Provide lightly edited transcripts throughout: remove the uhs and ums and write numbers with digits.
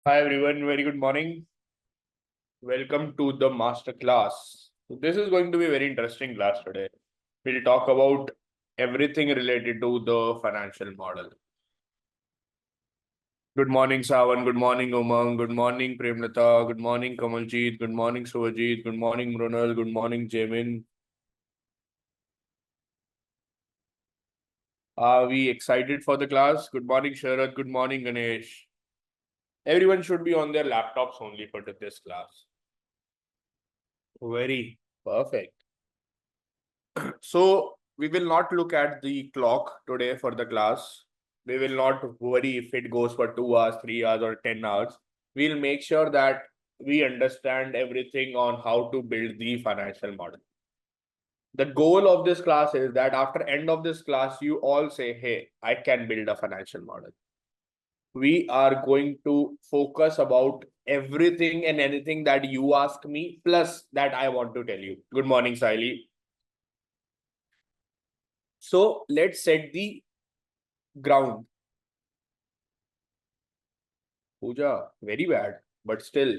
Hi everyone, very good morning. Welcome to the master class. So this is going to be a very interesting class today. We'll talk about everything related to the financial model. Good morning, Savan. Good morning, Umang. Good morning, Premlata. Good morning, Kamaljeet. Good morning, Suvajit. Good morning, Mrunal. Good morning, Jamin. Are we excited for the class? Good morning, Sharad. Good morning, Ganesh. Everyone should be on their laptops only for this class. Very perfect. So we will not look at the clock today for the class. We will not worry if it goes for 2 hours, 3 hours, or 10 hours. We'll make sure that we understand everything on how to build the financial model. The goal of this class is that after end of this class, you all say, hey, I can build a financial model. We are going to focus about everything and anything that you ask me, plus that I want to tell you. Good morning, Saili. So let's set the ground. Pooja, very bad, but still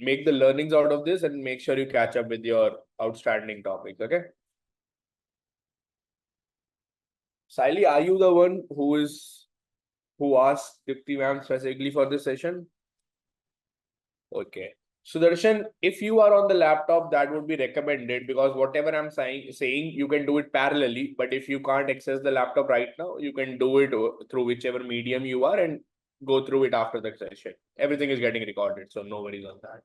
make the learnings out of this and make sure you catch up with your outstanding topics. Okay. Siley, are you the one who asked Dipti ma'am specifically for this session? Okay. Sudarshan, if you are on the laptop, that would be recommended because whatever I'm saying, you can do it parallelly. But if you can't access the laptop right now, you can do it through whichever medium you are and go through it after the session. Everything is getting recorded, so no worries on that.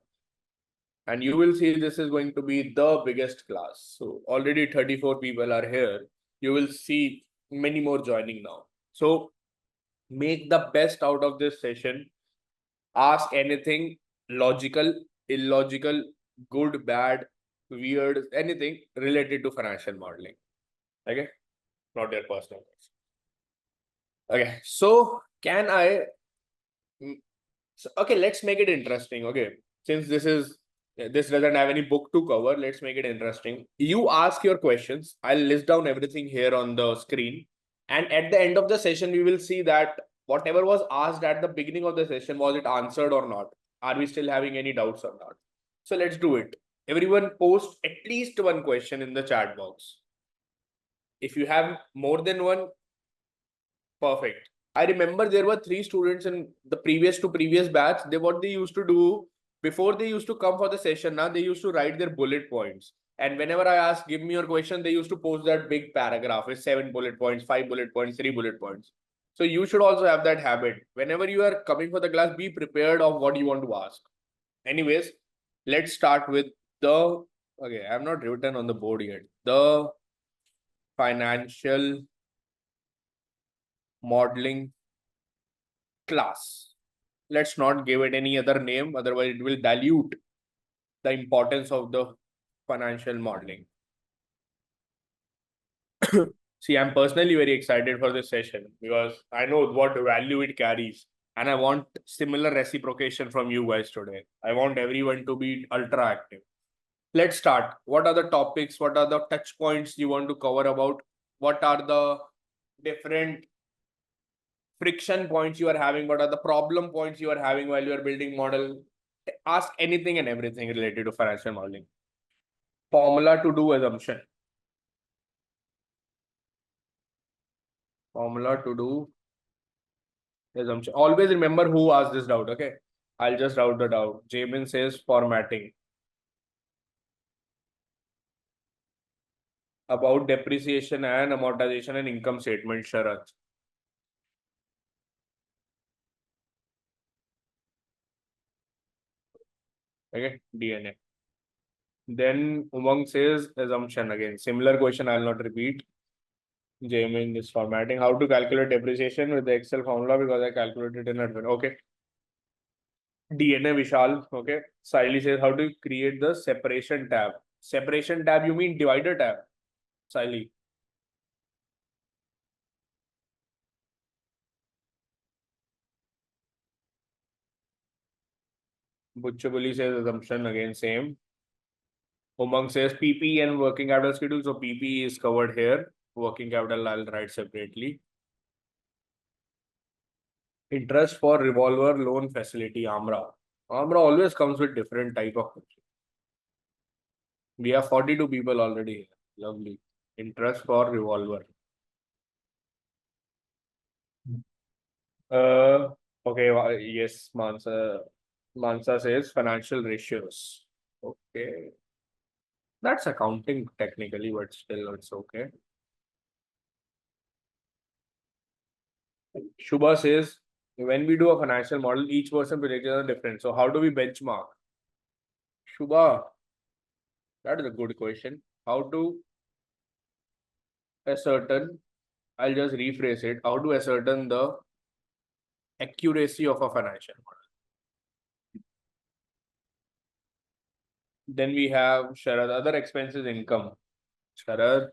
And you will see this is going to be the biggest class. So already 34 people are here. You will see many more joining now. So make the best out of this session. Ask anything logical, illogical, good, bad, weird, anything related to financial modeling. Okay, not your personal. Okay, so can I? Okay, let's make it interesting. Okay, since this doesn't have any book to cover, let's make it interesting. You ask your questions. I'll list down everything here on the screen, and at the end of the session, we will see that whatever was asked at the beginning of the session, was it answered or not? Are we still having any doubts or not? So let's do it. Everyone post at least one question in the chat box. If you have more than one, perfect. I remember there were 3 students in the previous batch. What they used to do before they used to come for the session, now they used to write their bullet points. And whenever I asked, give me your question, they used to post that big paragraph with 7 bullet points, 5 bullet points, 3 bullet points. So you should also have that habit. Whenever you are coming for the class, be prepared of what you want to ask. Anyways, let's start with the, okay, I'm not written on the board yet. The financial modeling class. Let's not give it any other name, otherwise it will dilute the importance of the financial modeling. See, I'm personally very excited for this session because I know what value it carries, and I want similar reciprocation from you guys today. I want everyone to be ultra active. Let's start. What are the topics? What are the touch points you want to cover about? What are the different friction points you are having? What are the problem points you are having while you are building model? Ask anything and everything related to financial modeling. Formula to do assumption. Formula to do assumption. Always remember who asked this doubt. Okay, I'll just route the doubt. Jamin says formatting. About depreciation and amortization and income statement, Sharat. Okay, DNA. Then Umang says assumption again. Similar question, I'll not repeat. Jamin is formatting. How to calculate depreciation with the Excel formula because I calculated in advance. Okay. DNA Vishal. Okay. Siley says how to create the separation tab. Separation tab, you mean divider tab? Siley. Butchabuli says assumption again, same. Umang says PP and working capital schedule. So PP is covered here. Working capital I'll write separately. Interest for revolver loan facility, AMRA. AMRA always comes with different type of questions. We have 42 people already here. Lovely. Interest for revolver. Uh, okay, yes, Mansa says financial ratios. Okay. That's accounting technically, but still it's okay. Shubha says when we do a financial model, each person predictions are different. So how do we benchmark? Shubha, that is a good question. How to ascertain, I'll just rephrase it. How to ascertain the accuracy of a financial model? Then we have Sharad, other expenses income. Sharad,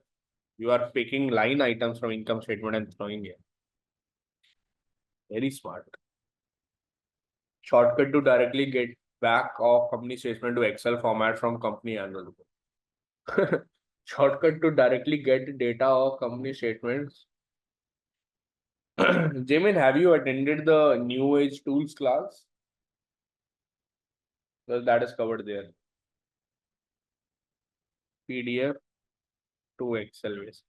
you are picking line items from income statement and throwing it. Very smart. Shortcut to directly get back of company statement to Excel format from company annual report. Shortcut to directly get data of company statements. Jamin, have you attended the New Age Tools class? Well, that is covered there. PDF to Excel base.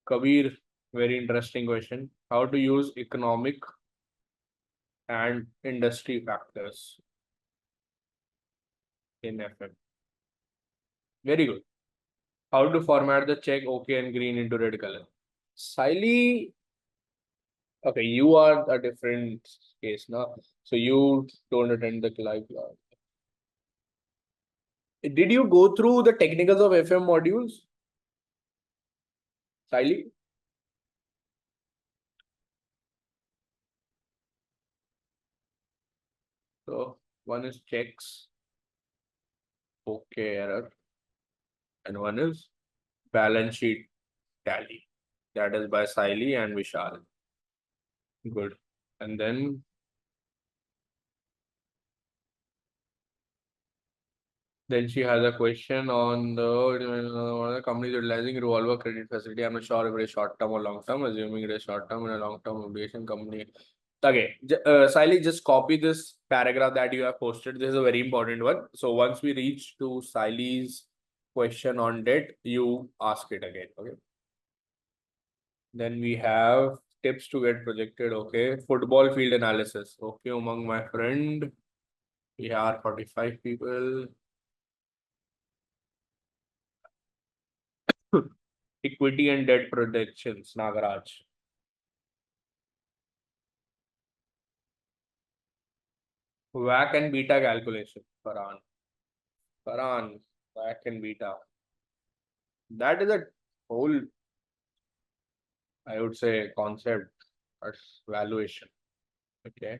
Kabir, very interesting question. How to use economic and industry factors in FM. Very good. How to format the check OK and green into red color. Siley, okay, you are a different case now. So you don't attend the live class. Did you go through the technicals of FM modules? Siley? So one is checks, OK error, and one is balance sheet tally. That is by Siley and Vishal. Good. And then she has a question on the companies utilizing revolver credit facility. I'm not sure if it is short term or long term, assuming it is short term in a long term obligation company. Okay, Siley, just copy this paragraph that you have posted. This is a very important one. So once we reach to Siley's question on debt, you ask it again. Okay. Then we have tips to get projected. Okay. Football field analysis. Okay. Among my friend, we are 45 people. Equity and debt projections, Nagaraj. WAC and beta calculation, Farhan. WAC and beta. That is a whole, I would say, concept or valuation. Okay.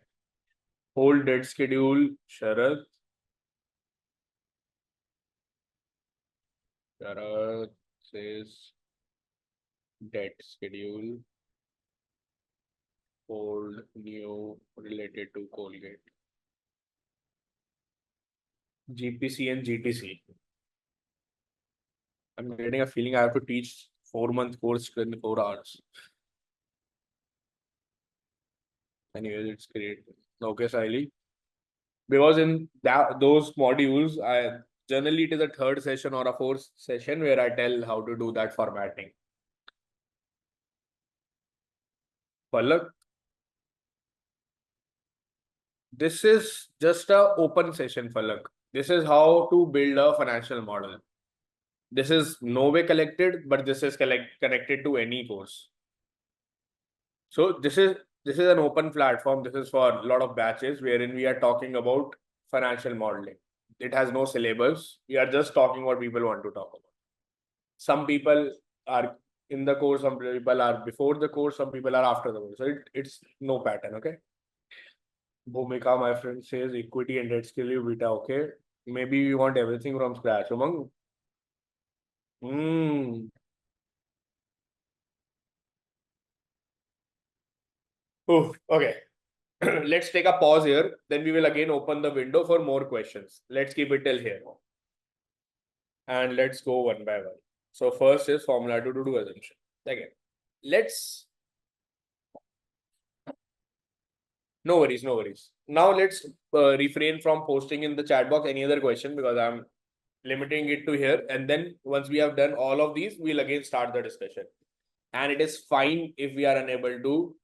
Whole debt schedule, Sharad. Sharad says debt schedule, old, new, related to Colgate. GPC and GTC. I'm getting a feeling I have to teach 4-month course in 4 hours. Anyways, it's great. Okay, Siley. Because in those modules, I generally it is a third session or a fourth session where I tell how to do that formatting. Palak, this is just a open session, Palak. This is how to build a financial model. This is no way collected, but this is connected to any course. So this is an open platform. This is for a lot of batches wherein we are talking about financial modeling. It has no syllabus. We are just talking what people want to talk about. Some people are in the course, some people are before the course, some people are after the course. So it's no pattern, okay? Bhumika, my friend, says equity and debt skill you beta, okay? Maybe we want everything from scratch. Umang? Oh, okay. Let's take a pause here. Then we will again open the window for more questions. Let's keep it till here. And let's go one by one. So first is formula to do assumption. Again. let's no worries, no worries. Now let's refrain from posting in the chat box any other question because I'm limiting it to here. And then once we have done all of these, we'll again start the discussion. And it is fine if we are unable to.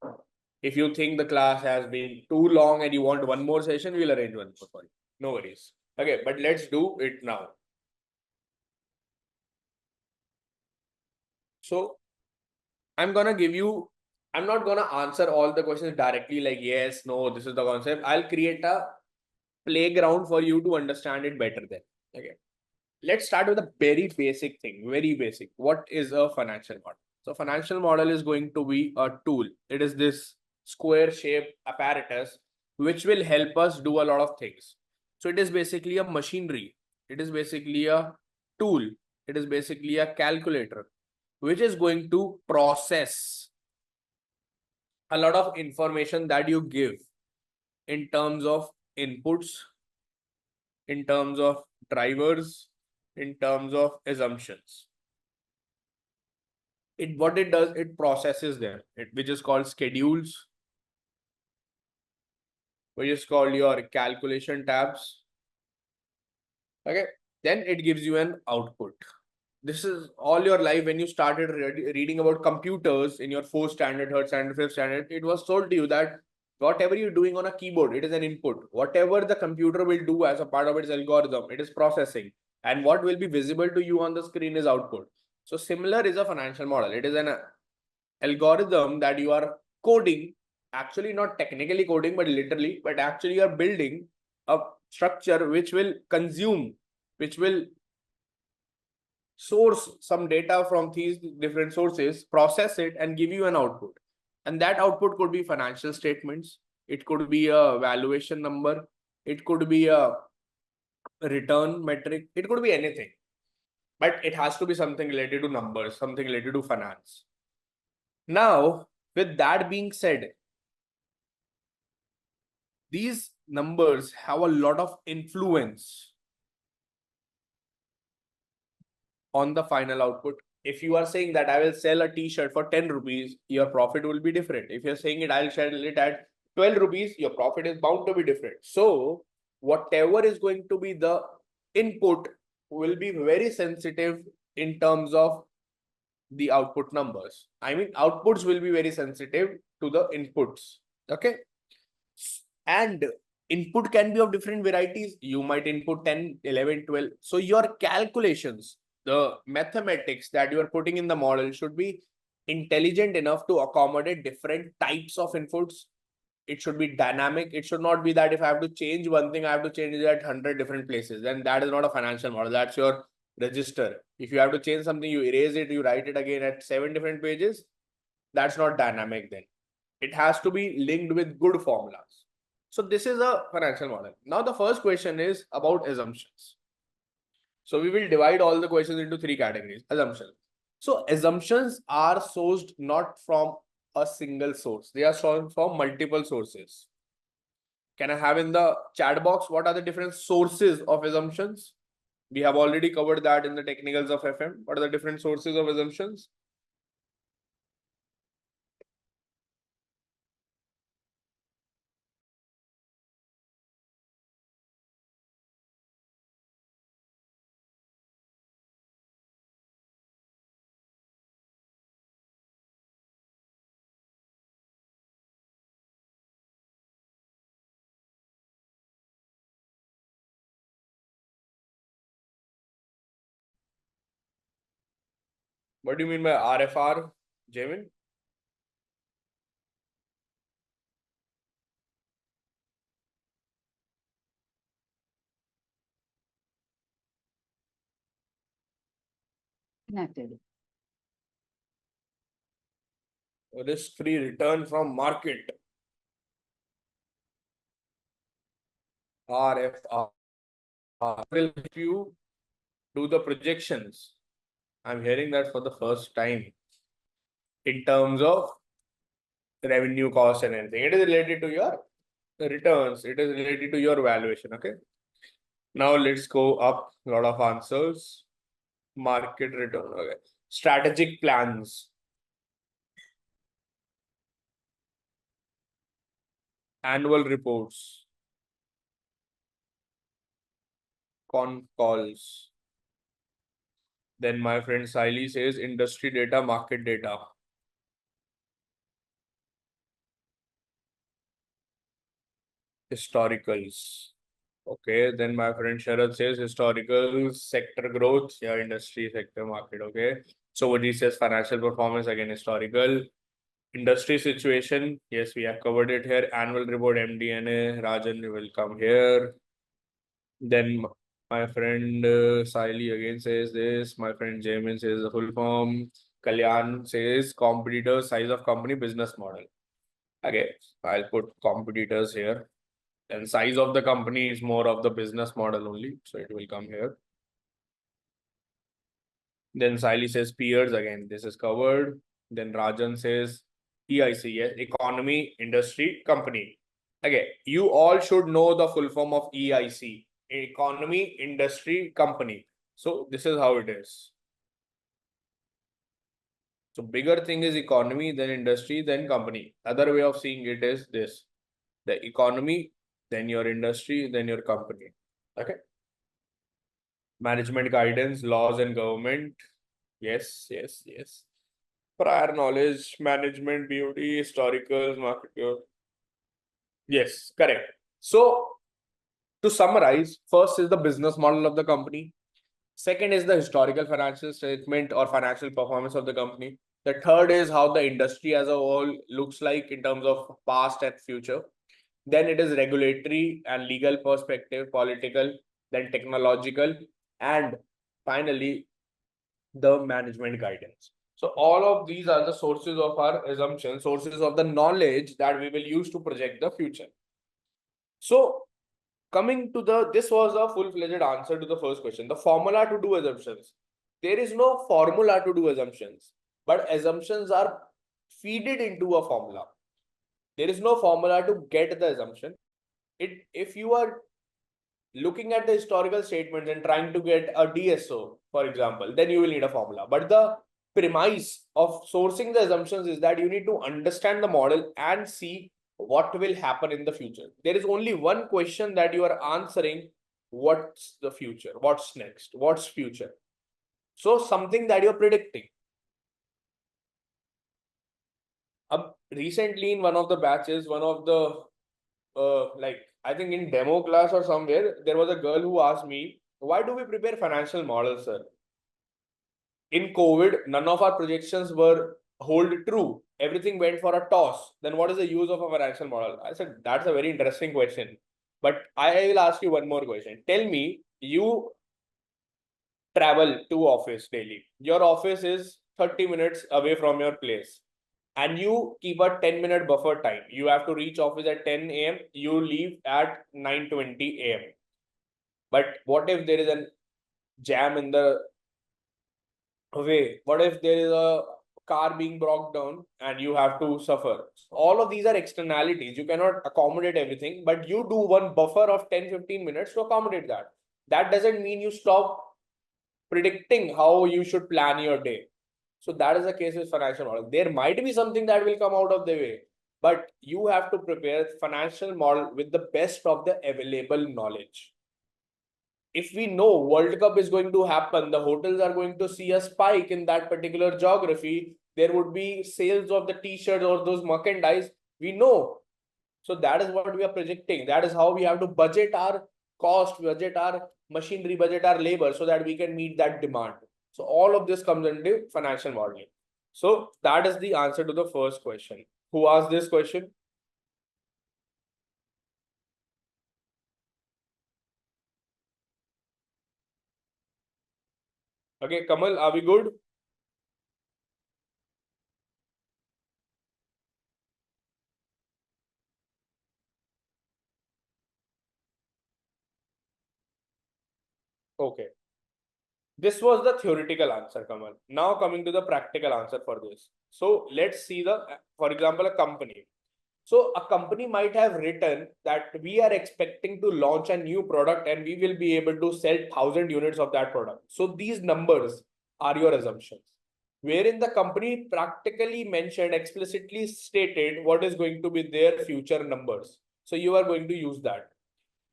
If you think the class has been too long and you want one more session, we'll arrange one more for you. No worries. Okay, but let's do it now. So I'm not gonna answer all the questions directly like yes, no, this is the concept. I'll create a playground for you to understand it better then. Okay. Let's start with a very basic thing, very basic. What is a financial model? So financial model is going to be a tool. It is this square shaped apparatus which will help us do a lot of things. So it is basically a machinery. It is basically a tool. It is basically a calculator which is going to process a lot of information that you give in terms of inputs, in terms of drivers, in terms of assumptions. What it does, it processes them, which is called schedules, which is called your calculation tabs. Okay, then it gives you an output. This is all your life when you started reading about computers in your fourth standard, third standard, fifth standard. It was told to you that whatever you're doing on a keyboard, it is an input. Whatever the computer will do as a part of its algorithm, it is processing. And what will be visible to you on the screen is output. So similar is a financial model. It is an algorithm that you are coding, actually not technically coding, but literally, but actually you are building a structure which will consume, which will source some data from these different sources, process it and give you an output. And that output could be financial statements. It could be a valuation number. It could be a return metric. It could be anything, but it has to be something related to numbers, something related to finance. Now, with that being said, these numbers have a lot of influence on the final output. If you are saying that I will sell a t-shirt for 10 rupees, your profit will be different. If you're saying it, I'll sell it at 12 rupees, your profit is bound to be different. So whatever is going to be the input will be very sensitive in terms of the output numbers. I mean, outputs will be very sensitive to the inputs. Okay. And input can be of different varieties. You might input 10, 11, 12. So your calculations, the mathematics that you are putting in the model should be intelligent enough to accommodate different types of inputs. It should be dynamic. It should not be that if I have to change one thing, I have to change it at 100 different places. And that is not a financial model. That's your register. If you have to change something, you erase it, you write it again at 7 different pages. That's not dynamic then. It has to be linked with good formulas. So this is a financial model. Now the first question is about assumptions. So we will divide all the questions into three categories. Assumptions. So assumptions are sourced not from a single source. They are sourced from multiple sources. Can I have in the chat box what are the different sources of assumptions? We have already covered that in the technicals of FM. What are the different sources of assumptions? What do you mean by RFR, Jamin? Connected. Risk-free return from market. RFR will help you do the projections. I'm hearing that for the first time in terms of revenue cost and anything. It is related to your returns. It is related to your valuation. Okay. Now let's go up a lot of answers. Market return. Okay. Strategic plans. Annual reports, con calls. Then my friend Siley says industry data, market data. Historicals. Okay, then my friend Sharad says historical sector growth, yeah, industry sector market. Okay, so what he says financial performance, again historical. Industry situation, yes, we have covered it here. Annual report, MD&A, Rajan will come here. Then my friend Siley again says this. My friend Jamin says the full form. Kalyan says competitor, size of company, business model. Okay, I'll put competitors here. And size of the company is more of the business model only. So it will come here. Then Siley says peers again. This is covered. Then Rajan says EIC, yes, economy, industry, company. Okay, you all should know the full form of EIC, economy, industry, company. So this is how it is. So bigger thing is economy, then industry, then company. Other way of seeing it is this: the economy, then your industry, then your company. Okay. Management guidance, laws and government. Yes, yes, yes. Prior knowledge, management, beauty, historical, market. Yes, correct. So to summarize, first is the business model of the company. Second is the historical financial statement or financial performance of the company. The third is how the industry as a whole looks like in terms of past and future. Then it is regulatory and legal perspective, political, then technological, and finally the management guidance. So all of these are the sources of our assumptions, sources of the knowledge that we will use to project the future. So coming to this was a full-fledged answer to the first question, the formula to do assumptions. There is no formula to do assumptions, but assumptions are feeded into a formula. There is no formula to get the assumption. If you are looking at the historical statements and trying to get a DSO, for example, then you will need a formula. But the premise of sourcing the assumptions is that you need to understand the model and see what will happen in the future. There is only one question that you are answering: what's the future? What's next? What's future? So something that you're predicting. Recently in one of the batches, one of the like I think in demo class or somewhere, there was a girl who asked me, why do we prepare financial models, sir? In COVID, none of our projections were hold true. Everything went for a toss. Then what is the use of a financial model? I said, that's a very interesting question. But I will ask you one more question. Tell me, you travel to office daily. Your office is 30 minutes away from your place. And you keep a 10-minute buffer time. You have to reach office at 10 a.m. You leave at 9:20 a.m. But what if there is a jam in the way? What if there is a car being brought down and you have to suffer? All of these are externalities. You cannot accommodate everything, but you do one buffer of 10-15 minutes to accommodate that. That doesn't mean you stop predicting how you should plan your day. So that is the case with financial model. There might be something that will come out of the way, but you have to prepare financial model with the best of the available knowledge. If we know World Cup is going to happen, the hotels are going to see a spike in that particular geography. There would be sales of the t-shirts or those merchandise. We know. So that is what we are projecting. That is how we have to budget our cost, budget our machinery, budget our labor so that we can meet that demand. So all of this comes into financial modeling. So that is the answer to the first question. Who asked this question? Okay, Kamal, are we good? Okay. This was the theoretical answer, Kamal. Now coming to the practical answer for this. So let's see for example, a company. So a company might have written that we are expecting to launch a new product and we will be able to sell 1,000 units of that product. So these numbers are your assumptions, wherein the company practically mentioned, explicitly stated what is going to be their future numbers. So you are going to use that.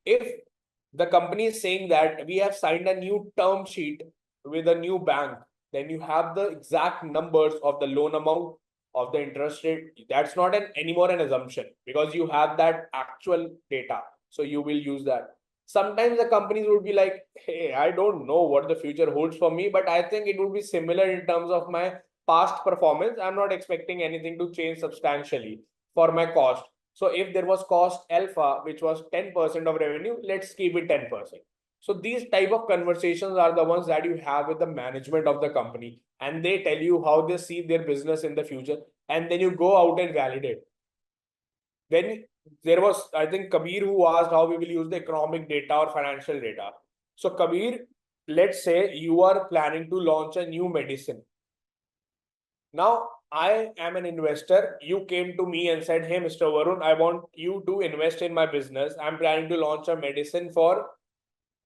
If the company is saying that we have signed a new term sheet with a new bank, then you have the exact numbers of the loan amount, of the interest rate. That's not anymore an assumption, because you have that actual data. So you will use that. Sometimes the companies would be like, hey, I don't know what the future holds for me, but I think it would be similar in terms of my past performance. I'm not expecting anything to change substantially for my cost. So if there was cost alpha, which was 10% of revenue, let's keep it 10%. So these type of conversations are the ones that you have with the management of the company, and they tell you how they see their business in the future, and then you go out and validate. Then there was, I think, Kabir, who asked how we will use the economic data or financial data. So Kabir, let's say you are planning to launch a new medicine. Now, I am an investor. You came to me and said, hey, Mr. Varun, I want you to invest in my business. I'm planning to launch a medicine for,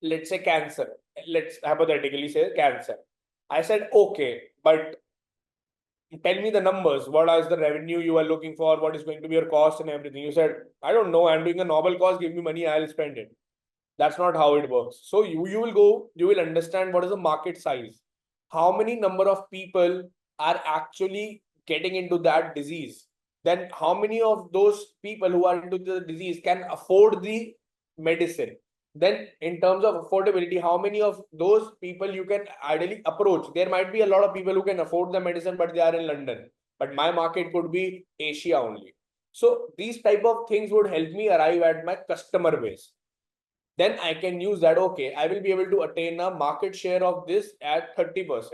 let's say, cancer. Let's hypothetically say cancer. I said, okay, but tell me the numbers. What is the revenue you are looking for? What is going to be your cost and everything? You said, I don't know. I'm doing a novel cause. Give me money. I'll spend it. That's not how it works. So you will go, you will understand what is the market size. How many number of people are actually getting into that disease? Then how many of those people who are into the disease can afford the medicine? Then in terms of affordability, how many of those people you can ideally approach? There might be a lot of people who can afford the medicine, but they are in London. But my market could be Asia only. So these type of things would help me arrive at my customer base. Then I can use that. Okay, I will be able to attain a market share of this at 30%.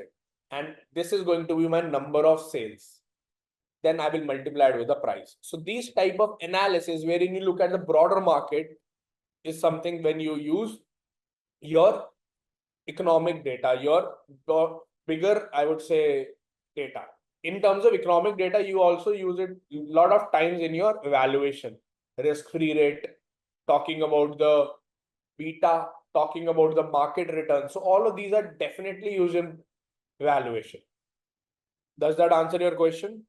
And this is going to be my number of sales. Then I will multiply it with the price. So these type of analysis wherein you look at the broader market is something when you use your economic data, your bigger, I would say, data. In terms of economic data, you also use it a lot of times in your evaluation, risk-free rate, talking about the beta, talking about the market return. So all of these are definitely used in evaluation. Does that answer your question?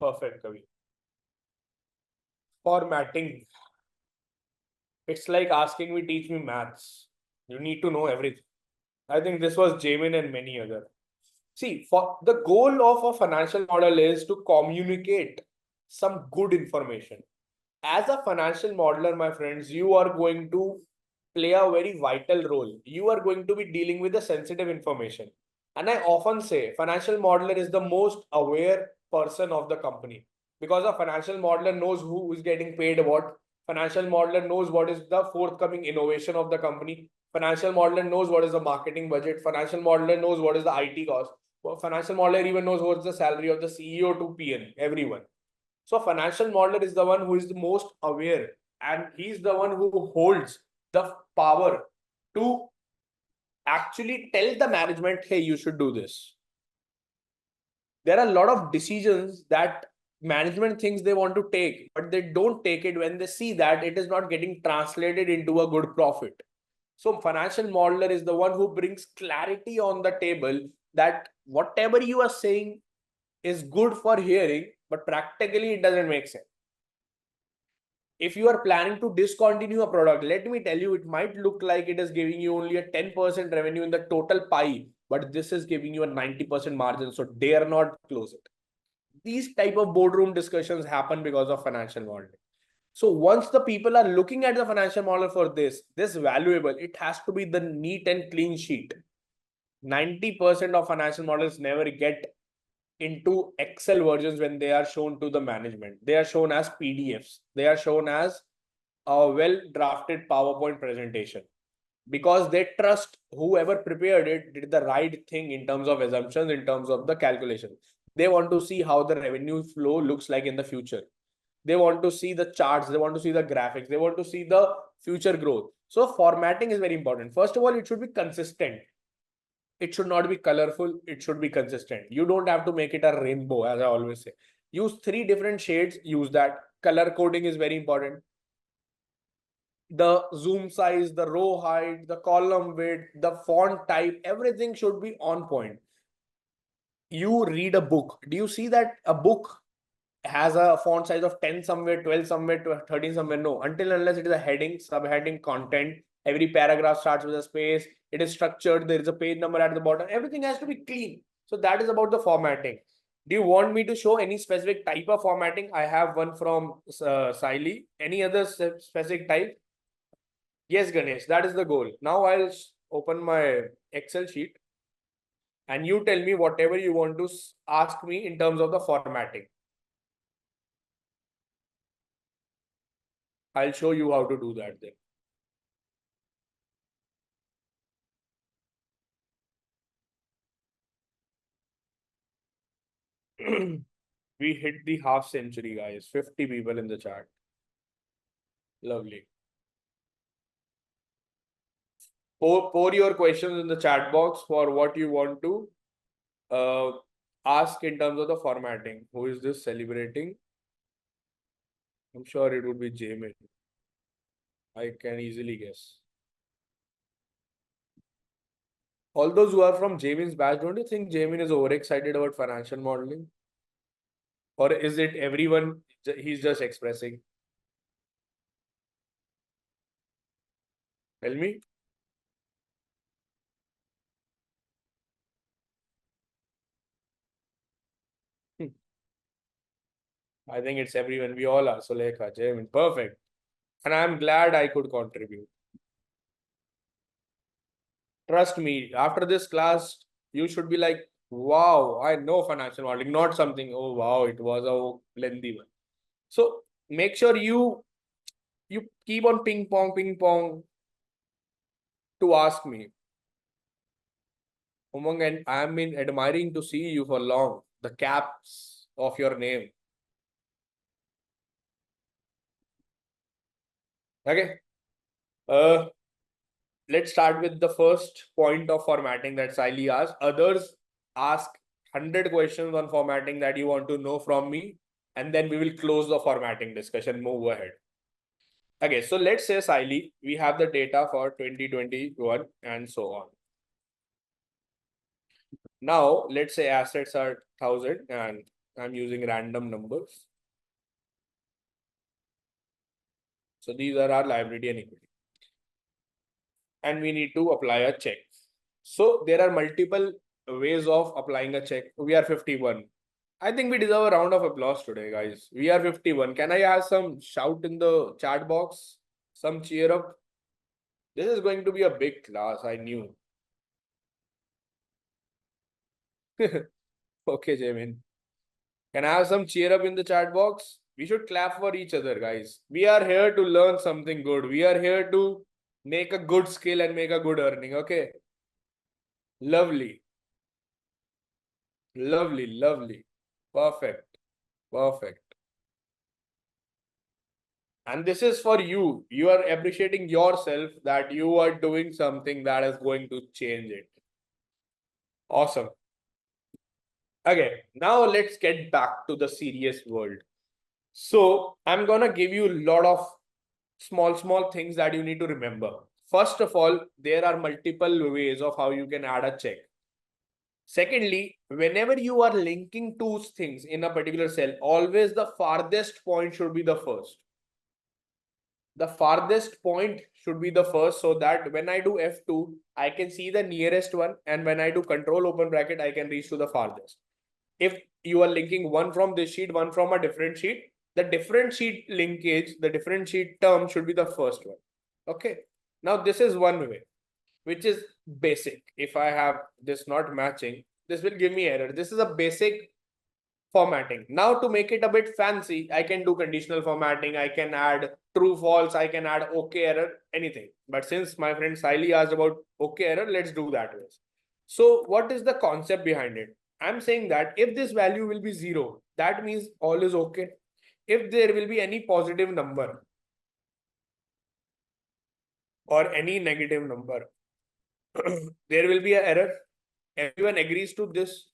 Perfect, Kavi. Formatting. It's like asking me, teach me maths. You need to know everything. I think this was Jamin and many other. See, for the goal of a financial model is to communicate some good information. As a financial modeler, my friends, you are going to play a very vital role. You are going to be dealing with the sensitive information. And I often say financial modeler is the most aware person of the company, because a financial modeler knows who is getting paid what. Financial modeler knows what is the forthcoming innovation of the company. Financial modeler knows what is the marketing budget. Financial modeler knows what is the IT cost. Financial modeler even knows what's the salary of the CEO to PN, everyone. So financial modeler is the one who is the most aware, and he's the one who holds the power to actually tell the management, hey, you should do this. There are a lot of decisions that management thinks they want to take, but they don't take it when they see that it is not getting translated into a good profit. So financial modeler is the one who brings clarity on the table that whatever you are saying is good for hearing, but practically it doesn't make sense. If you are planning to discontinue a product, let me tell you, it might look like it is giving you only a 10% revenue in the total pie, but this is giving you a 90% margin. So dare not close it. These type of boardroom discussions happen because of financial modeling. So once the people are looking at the financial model for this valuable, it has to be the neat and clean sheet. 90% of financial models never get into Excel versions when they are shown to the management. They are shown as PDFs. They are shown as a well drafted PowerPoint presentation, because they trust whoever prepared it did the right thing in terms of assumptions, in terms of the calculation. They want to see how the revenue flow looks like in the future. They want to see the charts. They want to see the graphics. They want to see the future growth. So formatting is very important. First of all, it should be consistent. It should not be colorful. It should be consistent. You don't have to make it a rainbow, as I always say. Use 3 different shades. Use that. Color coding is very important. The zoom size, the row height, the column width, the font type, everything should be on point. you read a book. Do you see that a book has a font size of 10 somewhere, 12 somewhere, 13 somewhere? No, until unless it is a heading, subheading, content, every paragraph starts with a space, it is structured, there is a page number at the bottom, everything has to be clean. So that is about the formatting. Do you want me to show any specific type of formatting? I have one from Siley. Any other specific type? Yes, Ganesh, that is the goal. Now I'll open my Excel sheet and you tell me whatever you want to ask me in terms of the formatting. I'll show you how to do that then. We hit the half century, guys. 50 people in the chat. Lovely. Pour your questions in the chat box for what you want to uh, ask in terms of the formatting. Who is this celebrating? I'm sure it would be Jamin. I can easily guess. All those who are from Jamin's batch, don't you think Jamin is overexcited about financial modeling? Or is it everyone, he's just expressing? Tell me. I think it's everyone. We all are. Sulekha, Jamin, perfect. And I'm glad I could contribute. Trust me, after this class, you should be like, wow, I know financial modeling, not something, oh wow, it was a lengthy one. So make sure you keep on ping pong to ask me. Umang, and I've been admiring to see you for long. The caps of your name. Okay. Uh let's start with the first point of formatting that Siley asked. Others ask 100 questions on formatting that you want to know from me, and then we will close the formatting discussion, move ahead. Okay, so let's say, Siley, we have the data for 2021 and so on. Now, let's say assets are 1,000 and I'm using random numbers. So these are our liability and equity. And we need to apply a check. So there are multiple ways of applying a check. We are 51. I think we deserve a round of applause today, guys. We are 51. Can I have some shout in the chat box? Some cheer up? This is going to be a big class, I knew. Okay, Jamin. Can I have some cheer up in the chat box? We should clap for each other, guys. We are here to learn something good. We are here to make a good skill and make a good earning. Okay. Lovely. Lovely. Lovely. Perfect. Perfect. And this is for you. You are appreciating yourself that you are doing something that is going to change it. Awesome. Okay. Now let's get back to the serious world. So I'm going to give you a lot of small things that you need to remember. First of all, there are multiple ways of how you can add a check. Secondly, whenever you are linking two things in a particular cell, always the farthest point should be the first. The farthest point should be the first, so that when I do F2, I can see the nearest one, and when I do control open bracket, I can reach to the farthest. If you are linking one from this sheet, one from a different sheet, the different sheet linkage, the different sheet term should be the first one. Okay. Now this is one way, which is basic. If I have this not matching, this will give me error. This is a basic formatting. Now to make it a bit fancy, I can do conditional formatting. I can add true, false. I can add okay, error, anything. But since my friend Siley asked about okay, error, let's do that. So what is the concept behind it? I'm saying that if this value will be 0, that means all is okay. If there will be any positive number or any negative number, there will be an error. Everyone agrees to this,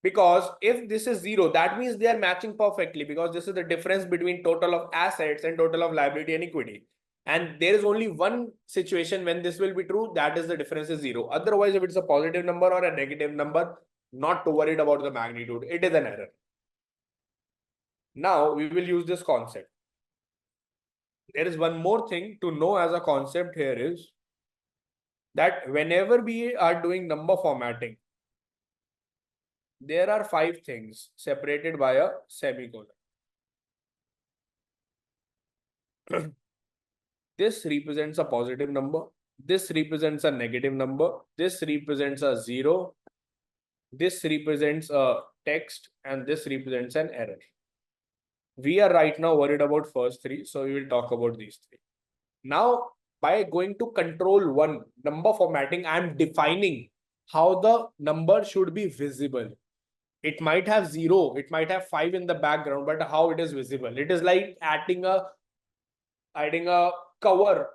because if this is 0, that means they are matching perfectly, because this is the difference between total of assets and total of liability and equity. And there is only one situation when this will be true, that is the difference is 0. Otherwise, if it's a positive number or a negative number, not too worried about the magnitude. It is an error. Now we will use this concept. There is one more thing to know as a concept here is that whenever we are doing number formatting, there are 5 things separated by a semicolon. This represents a positive number. This represents a negative number. This represents a 0. This represents a text, and this represents an error. We are right now worried about first 3, so we will talk about these 3. Now, by going to control 1, number formatting, I am defining how the number should be visible. It might have 0, it might have 5 in the background, but how it is visible? It is like adding a cover,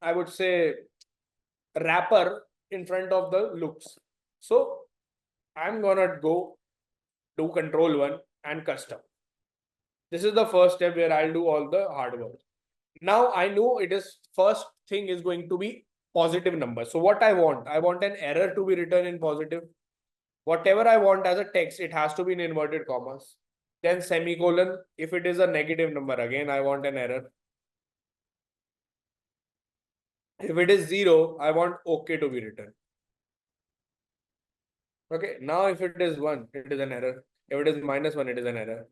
I would say, wrapper in front of the looks. So I'm gonna go to control 1 and custom. This is the first step where I'll do all the hard work. Now I know it is first thing is going to be positive number. So what I want an error to be written in positive. Whatever I want as a text, it has to be in inverted commas. Then semicolon. If it is a negative number, again, I want an error. If it is 0, I want OK to be written. Okay, now if it is 1, it is an error. If it is -1, it is an error.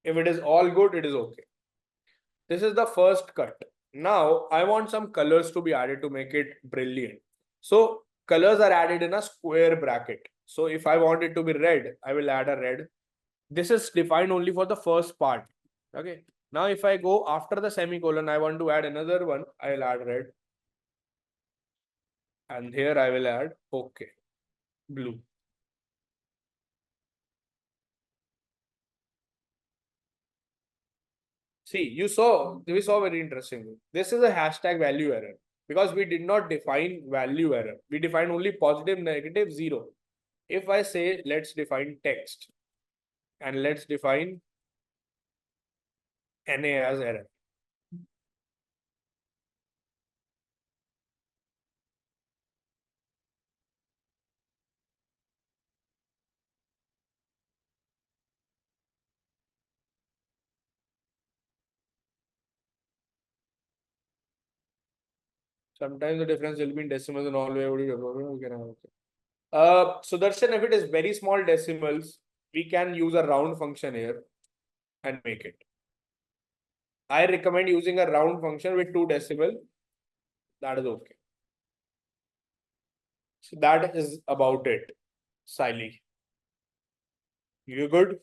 If it is all good, it is okay. This is the first cut. Now I want some colors to be added to make it brilliant. So colors are added in a square bracket. So if I want it to be red, I will add a red. This is defined only for the first part. Okay. Now if I go after the semicolon, I want to add another one. I will add red. And here I will add okay, blue. See, we saw very interesting. This is a hashtag value error because we did not define value error. We defined only positive, negative, 0. If I say, let's define text and let's define NA as error. Sometimes the difference will be in decimals and all way. So Darshan, if it is very small decimals, we can use a round function here and make it. I recommend using a round function with 2 decimal. That is okay. So that is about it. Siley. You good?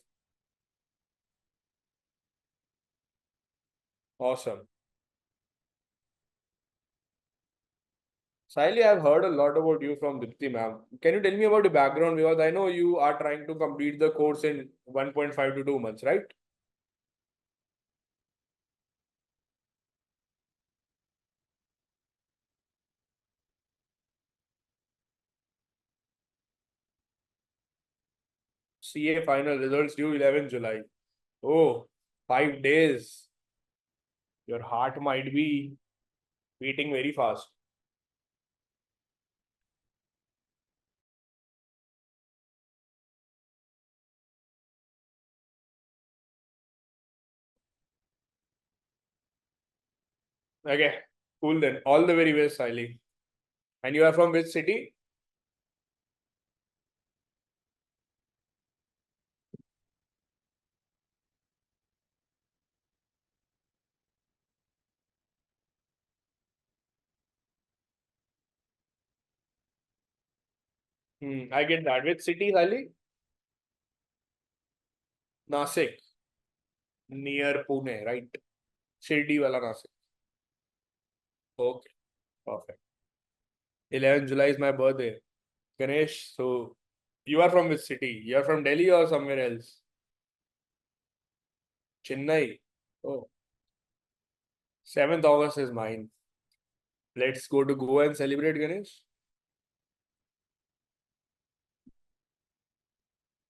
Awesome. Siley, I've heard a lot about you from Dipti ma'am. Can you tell me about the background? Because I know you are trying to complete the course in 1.5 to 2 months, right? CA final results due 11 July. Oh, 5 days. Your heart might be beating very fast. Okay, cool then. All the very best, Siley. And you are from which city? I get that. Which city, Siley? Nasik. Near Pune, right? Shirdi wala Nasik. Okay, perfect. 11 July is my birthday. Ganesh, so you are from which city? You are from Delhi or somewhere else? Chennai. Oh, 7th August is mine. Let's go to Goa and celebrate, Ganesh.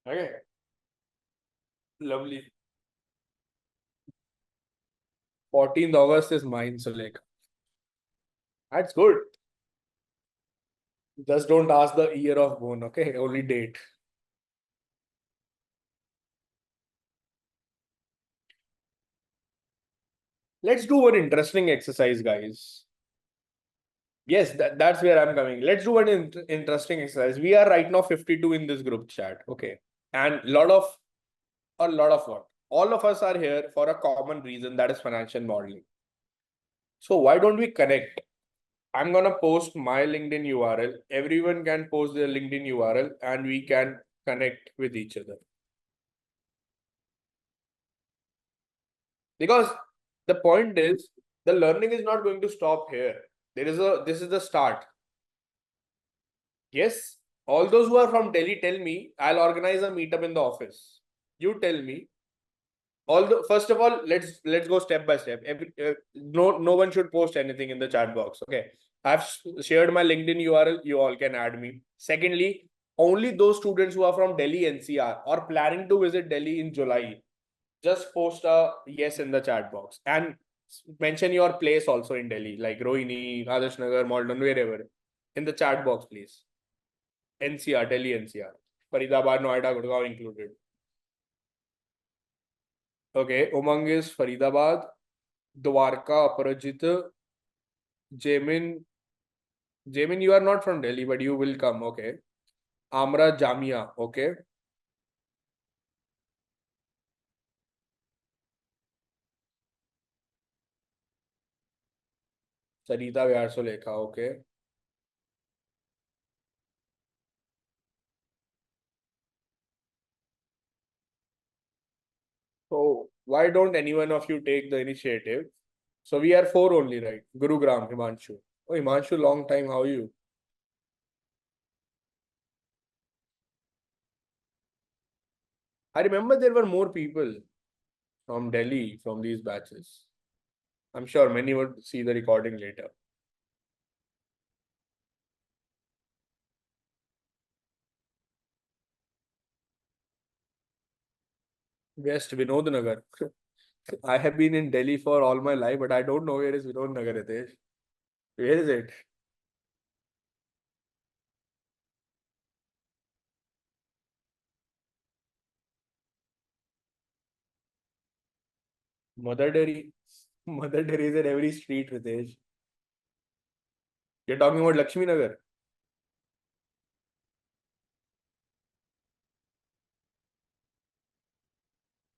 Okay, lovely. 14th August is mine, so like, that's good. Just don't ask the year of born, okay? Only date. Let's do one interesting exercise, guys. Yes, that's where I'm coming. Let's do an interesting exercise. We are right now 52 in this group chat. Okay. And a lot of what? All of us are here for a common reason, that is financial modeling. So why don't we connect? I'm gonna post my LinkedIn URL. Everyone can post their LinkedIn URL and we can connect with each other. Because the point is, the learning is not going to stop here. This is the start. Yes, all those who are from Delhi, tell me, I'll organize a meetup in the office. You tell me. Although, first of all, let's go step by step. No one should post anything in the chat box. Okay, I've shared my LinkedIn URL. You all can add me. Secondly, only those students who are from Delhi NCR or planning to visit Delhi in July, just post a yes in the chat box and mention your place also in Delhi, like Rohini, Adarsh Nagar, Malton, wherever, in the chat box, please. NCR, Delhi NCR, Faridabad, Noida, Gurgaon included. Okay, Umang is Faridabad, Dwarka, Aparajit, Jamin. Jamin, you are not from Delhi, but you will come. Okay. Amra Jamia. Okay. Sarita Vyarsolekha. Okay. So why don't any one of you take the initiative? So we are four only, right? Gurugram, Himanshu. Oh, Himanshu, long time. How are you? I remember there were more people from Delhi from these batches. I'm sure many would see the recording later. West Vinod Nagar. I have been in Delhi for all my life, but I don't know where is Vinod Nagar, Hitesh. Where is it? Mother Dairy. Mother Dairy is in every street, Ritesh. You're talking about Lakshmi Nagar.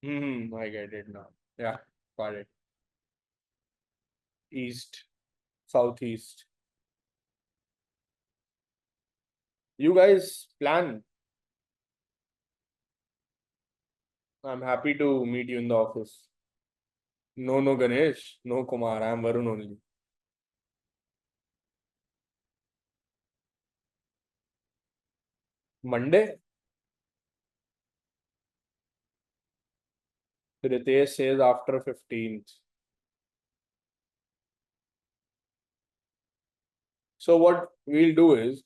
I get it now. Yeah, got it. East, southeast. You guys plan. I'm happy to meet you in the office. No, no, Ganesh. No, Kumar. I'm Varun only. Monday, Ritesh says after 15th. So what we'll do is,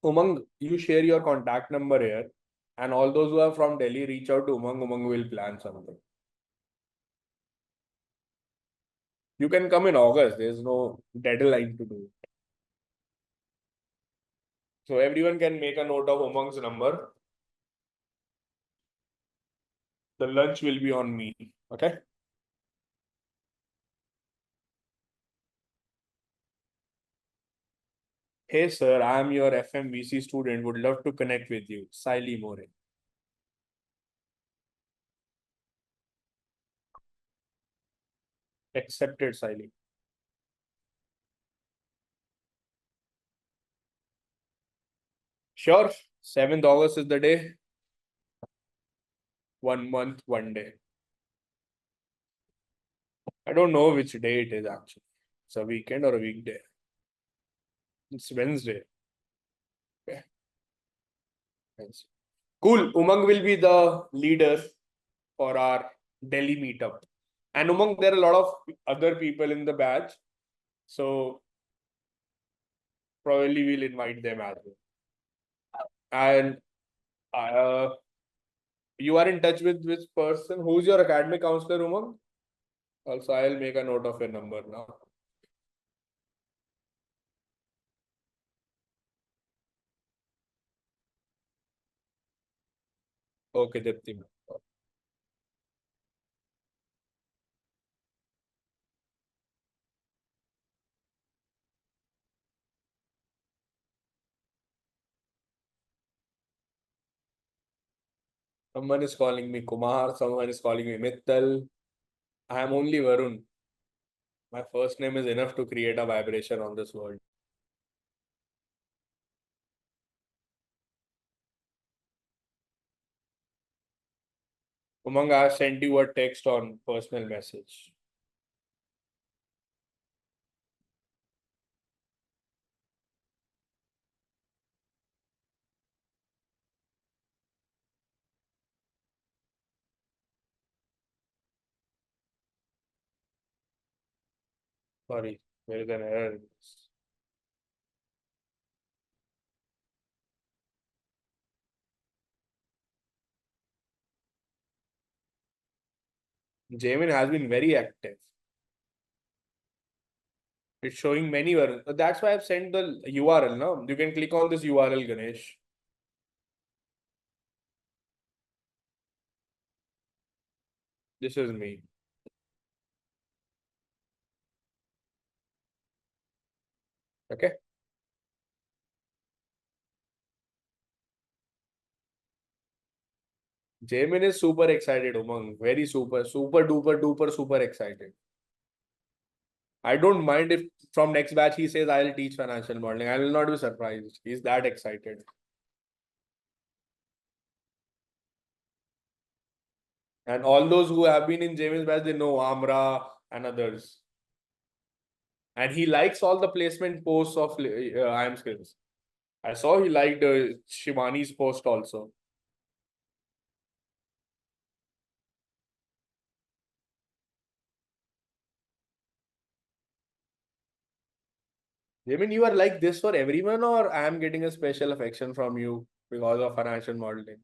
Umang, you share your contact number here, and all those who are from Delhi reach out to Umang. Umang will plan something. You can come in August. There's no deadline to do. So everyone can make a note of Umang's number. The lunch will be on me. Okay. Hey sir, I am your FMVC student. Would love to connect with you. Siley More. Accepted, Siley. Sure. 7th August is the day. 1 month, 1 day. I don't know which day it is actually. It's a weekend or a weekday. It's Wednesday. Okay. Wednesday. Cool. Umang will be the leader for our Delhi meetup. And Umang, there are a lot of other people in the batch. So probably we'll invite them as well. And uh, you are in touch with which person? Who's your academic counselor, Umang? Also, I'll make a note of your number now. Okay, Dipti. Someone is calling me Kumar. Someone is calling me Mittal. I am only Varun. My first name is enough to create a vibration on this world. Umang, I sent you a text on personal message. Sorry, there is an error in this. Jamin has been very active. It's showing many versions. That's why I've sent the URL. No, you can click on this URL, Ganesh. This is me. Okay. Jamin is super excited, Umang. Very super duper duper super excited. I don't mind if from next batch he says I'll teach financial modeling. I will not be surprised. He's that excited. And all those who have been in Jamin's batch, they know Amra and others. And he likes all the placement posts of IIM Skills. I saw he liked Shivani's post also. Jamin, you are like this for everyone, or I am getting a special affection from you because of financial modeling?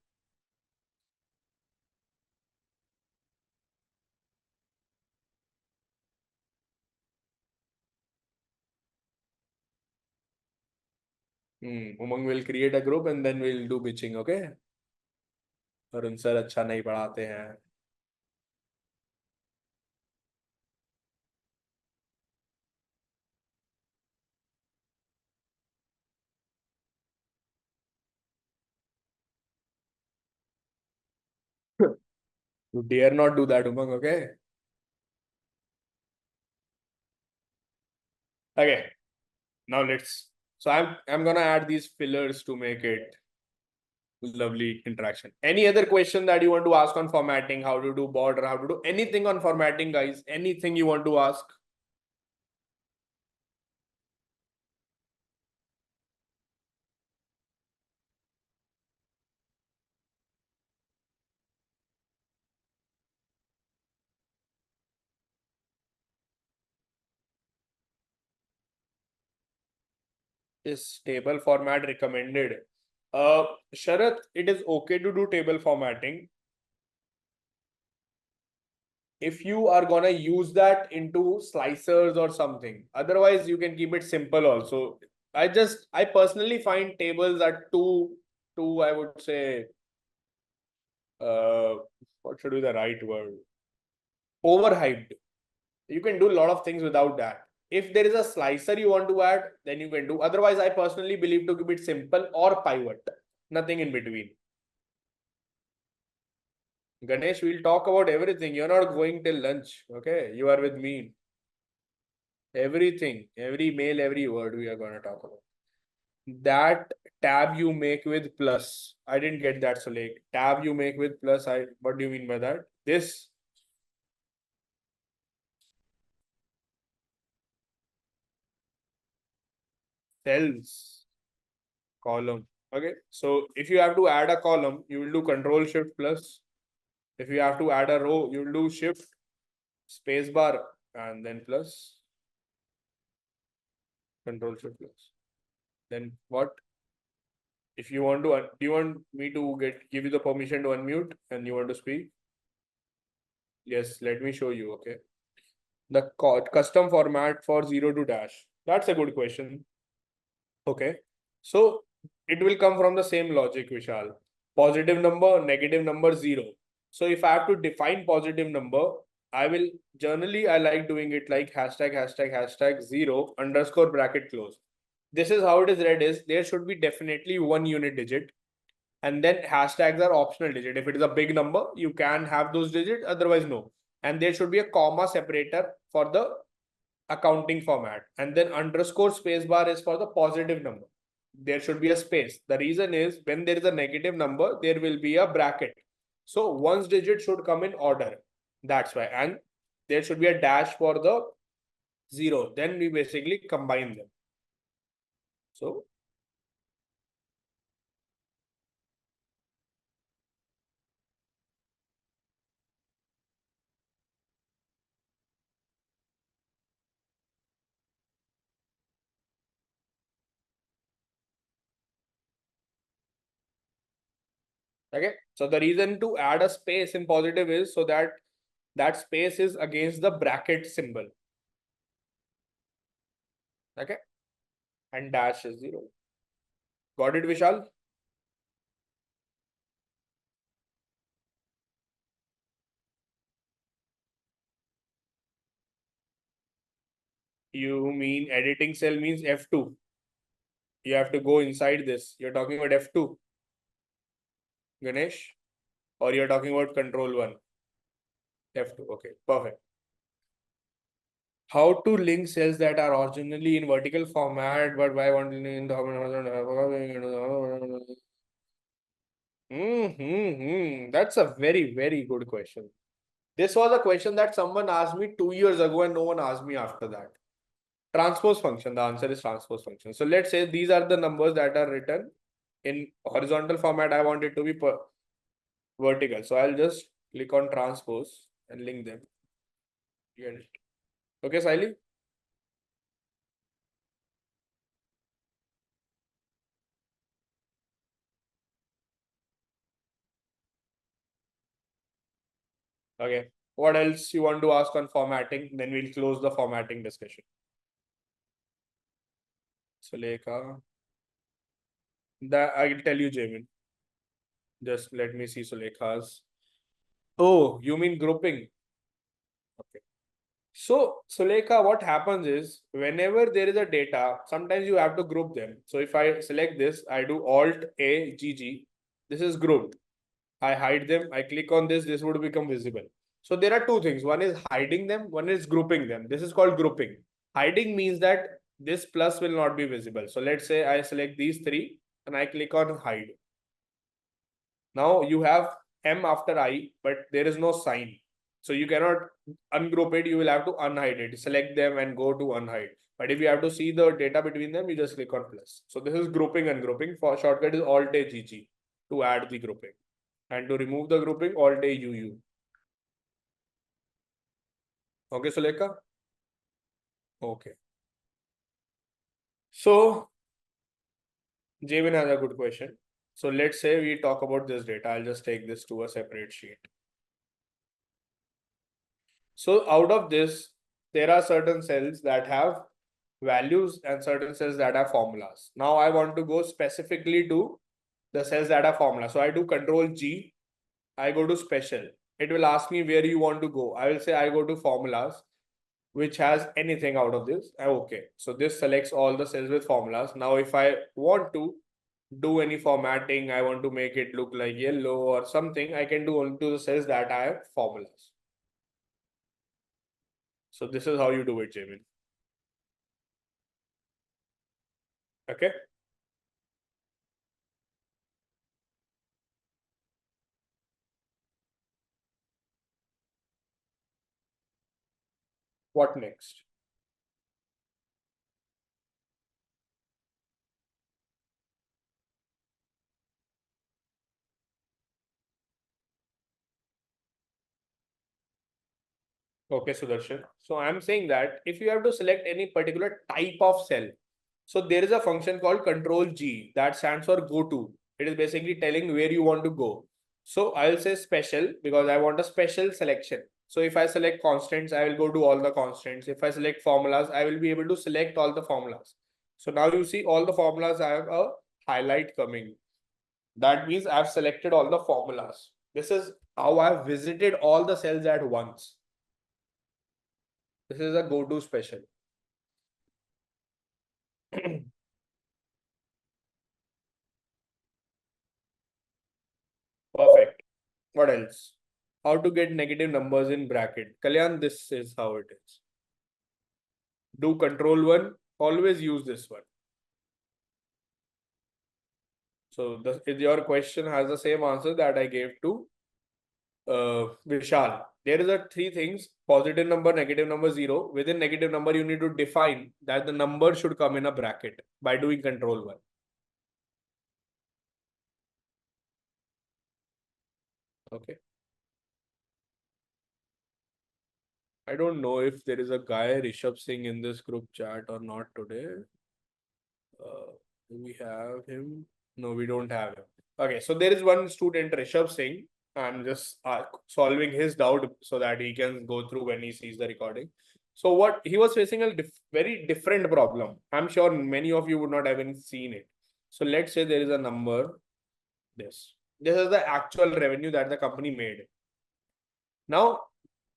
Umang will create a group and then we'll do bitching, okay? Arun sir अच्छा नहीं पढ़ाते हैं. You dare not do that, Umang, okay? Okay, now let's. So I'm gonna add these fillers to make it lovely interaction. Any other question that you want to ask on formatting, how to do border, how to do anything on formatting, guys? Anything you want to ask? Is table format recommended? Sharath, it is okay to do table formatting if you are gonna use that into slicers or something. Otherwise, you can keep it simple also. I personally find tables are too, I would say, uh, what should be the right word? Overhyped. You can do a lot of things without that. If there is a slicer you want to add, then you can do. Otherwise, I personally believe to keep it simple or pivot. Nothing in between. Ganesh, we'll talk about everything. You're not going till lunch. Okay. You are with me. Everything, every mail, every word we are going to talk about. That tab you make with plus. I didn't get that, Suleik. Tab you make with plus. What do you mean by that? This cells column. Okay. So if you have to add a column, you will do control shift plus. If you have to add a row, you will do shift space bar and then plus control shift plus. Then what? If you want to, do you want me to give you the permission to unmute and you want to speak? Yes, let me show you. Okay. The custom format for 0 to dash. That's a good question. Okay. So it will come from the same logic, Vishal. Positive number, negative number, 0. So if I have to define positive number, I will generally, I like doing it like hashtag, hashtag, hashtag 0 underscore bracket close. This is how it is read is there should be definitely one unit digit. And then hashtags are optional digit. If it is a big number, you can have those digits, otherwise no. And there should be a comma separator for the accounting format. And then underscore space bar is for the positive number. There should be a space. The reason is when there is a negative number, there will be a bracket. So one's digit should come in order. That's why. And there should be a dash for the zero. Then we basically combine them. So okay. So the reason to add a space in positive is so that that space is against the bracket symbol. Okay. And dash is zero. Got it, Vishal? You mean editing cell means F2. You have to go inside this. You're talking about F2, Ganesh, or you're talking about control one. F2. Okay, perfect. How to link cells that are originally in vertical format, but why want to in the That's a very, very good question. This was a question that someone asked me 2 years ago and no one asked me after that. Transpose function, the answer is transpose function. So let's say these are the numbers that are written in horizontal format. I want it to be vertical. So I'll just click on transpose and link them. Get it. Okay, Siley? Okay. What else you want to ask on formatting? Then we'll close the formatting discussion. Sulekha. I'll tell you, Jamin. Just let me see Sulekha's. Oh, you mean grouping? Okay. So, Sulekha, what happens is whenever there is a data, sometimes you have to group them. So if I select this, I do Alt A G G. This is grouped. I hide them. I click on this. This would become visible. So there are two things. One is hiding them. One is grouping them. This is called grouping. Hiding means that this plus will not be visible. So let's say I select these three and I click on hide. Now you have M after I, but there is no sign. So you cannot ungroup it. You will have to unhide it. Select them and go to unhide. But if you have to see the data between them, you just click on plus. So this is grouping and grouping. For shortcut is Alt A G G to add the grouping. And to remove the grouping, Alt A U U. Okay, Sulekha? Okay. So Javin has a good question. So let's say we talk about this data. I'll just take this to a separate sheet. So out of this, there are certain cells that have values and certain cells that have formulas. Now I want to go specifically to the cells that have formula. So I do Control G. I go to special. It will ask me where you want to go. I will say I go to formulas, which has anything out of this. Okay. So this selects all the cells with formulas. Now, if I want to do any formatting, I want to make it look like yellow or something, I can do only to the cells that I have formulas. So this is how you do it, Jamin. Okay. What next? Okay, Sudarshan. So I'm saying that if you have to select any particular type of cell, so there is a function called Control G that stands for go to. It is basically telling where you want to go. So I'll say special because I want a special selection. So if I select constants, I will go to all the constants. If I select formulas, I will be able to select all the formulas. So now you see all the formulas I have a highlight coming. That means I've selected all the formulas. This is how I've visited all the cells at once. This is a go-to special. What else? How to get negative numbers in bracket. Kalyan, this is how it is. Do control one. Always use this one. So your question has the same answer that I gave to Vishal. There is a three things: positive number, negative number, zero. Within negative number, you need to define that the number should come in a bracket by doing control one. Okay. I don't know if there is a guy Rishabh Singh in this group chat or not today. Do we have him? No, we don't have him. Okay, so there is one student, Rishabh Singh. I'm just solving his doubt so that he can go through when he sees the recording. So what he was facing a very different problem. I'm sure many of you would not have even seen it. So let's say there is a number. This is the actual revenue that the company made. Now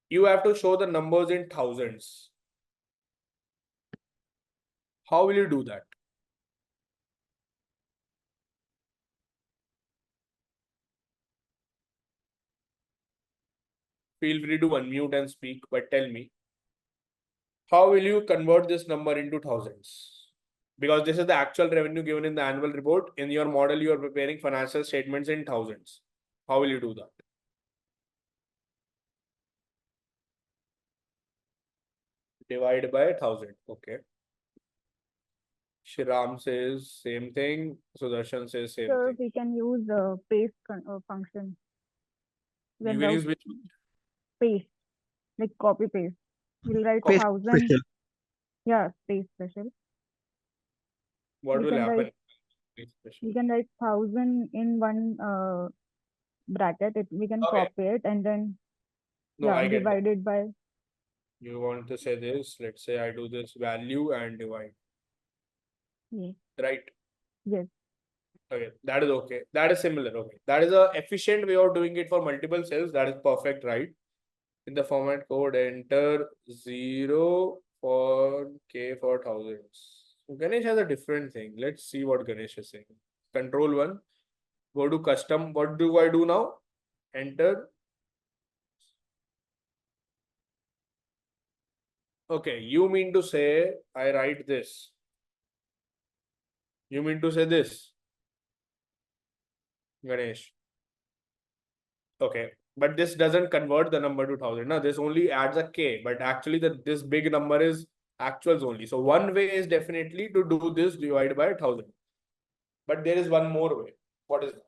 you have to show the numbers in thousands. How will you do that? Feel free to unmute and speak, but tell me, how will you convert this number into thousands? Because this is the actual revenue given in the annual report. In your model, you are preparing financial statements in thousands. How will you do that? Divide by 1,000. Okay. Shriram says same thing. Sudarshan says same So thing. we can use paste function. You can use which? Paste, like copy paste. We'll write Copy. 1,000. Yeah, paste special. What We will can happen? write 1,000 in one bracket. We can Okay. copy it and then No, I get divide it by. You want to say this? Let's say I do this value and divide. Yes. Right? Yes. Okay, that is okay. That is similar. Okay, that is a efficient way of doing it for multiple cells. That is perfect, right? In the format code, enter 0 for K for thousands. So Ganesh has a different thing. Let's see what Ganesh is saying. Control one. Go to custom. What do I do now? Enter. Okay, you mean to say I write this. You mean to say this, Ganesh? Okay, but this doesn't convert the number to 1,000. No, this only adds a K, but actually this big number is actuals only. So one way is definitely to do this divide by 1,000. But there is one more way. What is that?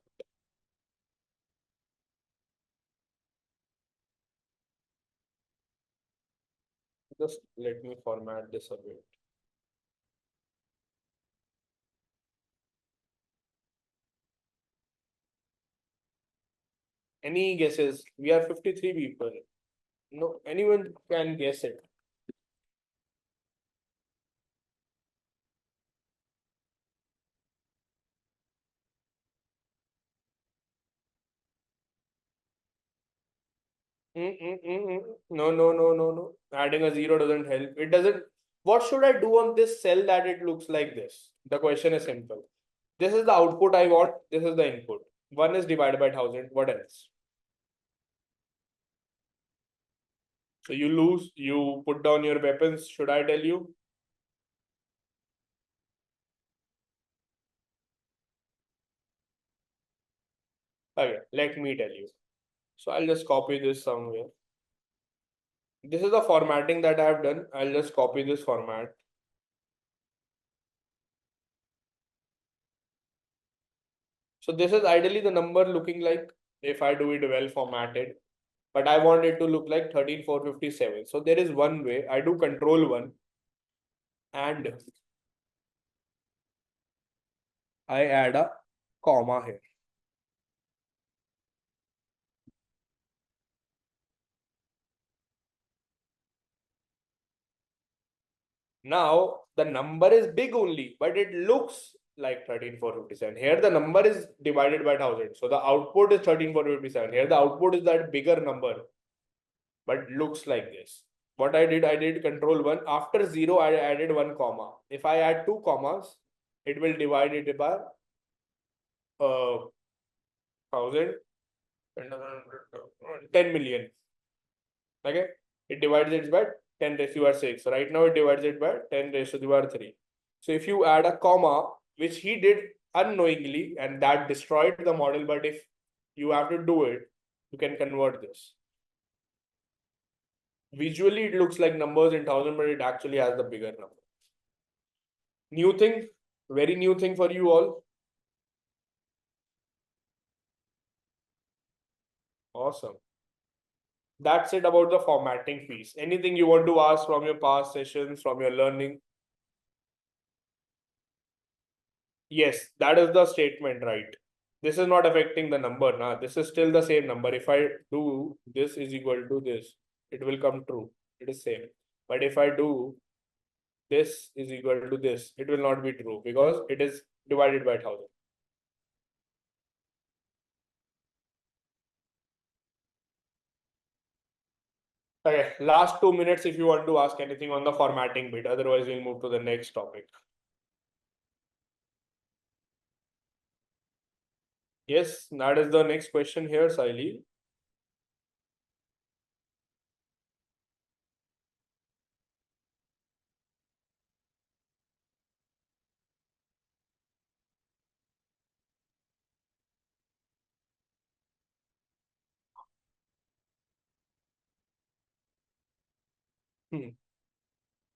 Just let me format this a bit. Any guesses? We are 53 people. No, anyone can guess it. No, no, no, no, no. Adding a zero doesn't help. It doesn't. What should I do on this cell that it looks like this? The question is simple. This is the output I want. This is the input. One is divided by 1,000. What else? So you lose. You put down your weapons. Should I tell you? Okay, let me tell you. So I'll just copy this somewhere. This is the formatting that I have done. I'll just copy this format. So this is ideally the number looking like if I do it well formatted, but I want it to look like 13,457. So there is one way. I do control one and I add a comma here. Now the number is big only, but it looks like 13,457. Here the number is divided by 1,000. So the output is 13,457. Here the output is that bigger number, but looks like this. What I did control one. After zero, I added one comma. If I add two commas, it will divide it by 1,000. 10 million. Okay, it divides it by 10 raised to the power 6. Right now it divides it by 10 raised to the power 3. So if you add a comma, which he did unknowingly, and that destroyed the model, but if you have to do it, you can convert this. Visually, it looks like numbers in thousand, but it actually has the bigger number. New thing, very new thing for you all. Awesome. That's it about the formatting piece. Anything you want to ask from your past sessions, from your learning? Yes, that is the statement, right? This is not affecting the number. Nah, this is still the same number. If I do this is equal to this, it will come true. It is same. But if I do this is equal to this, it will not be true because it is divided by 1000. Okay, last 2 minutes if you want to ask anything on the formatting bit. Otherwise, we'll move to the next topic. Yes, that is the next question here, Saili.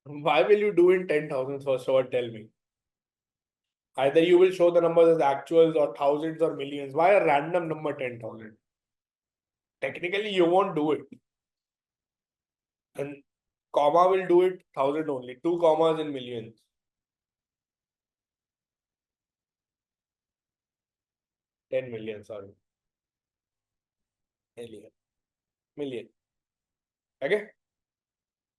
Why will you do in 10,000 first of all? Tell me. Either you will show the numbers as actuals or thousands or millions. Why a random number 10,000? Technically, you won't do it. And comma will do it 1000 only. Two commas in millions. 10 million, sorry. Million. Million. Okay.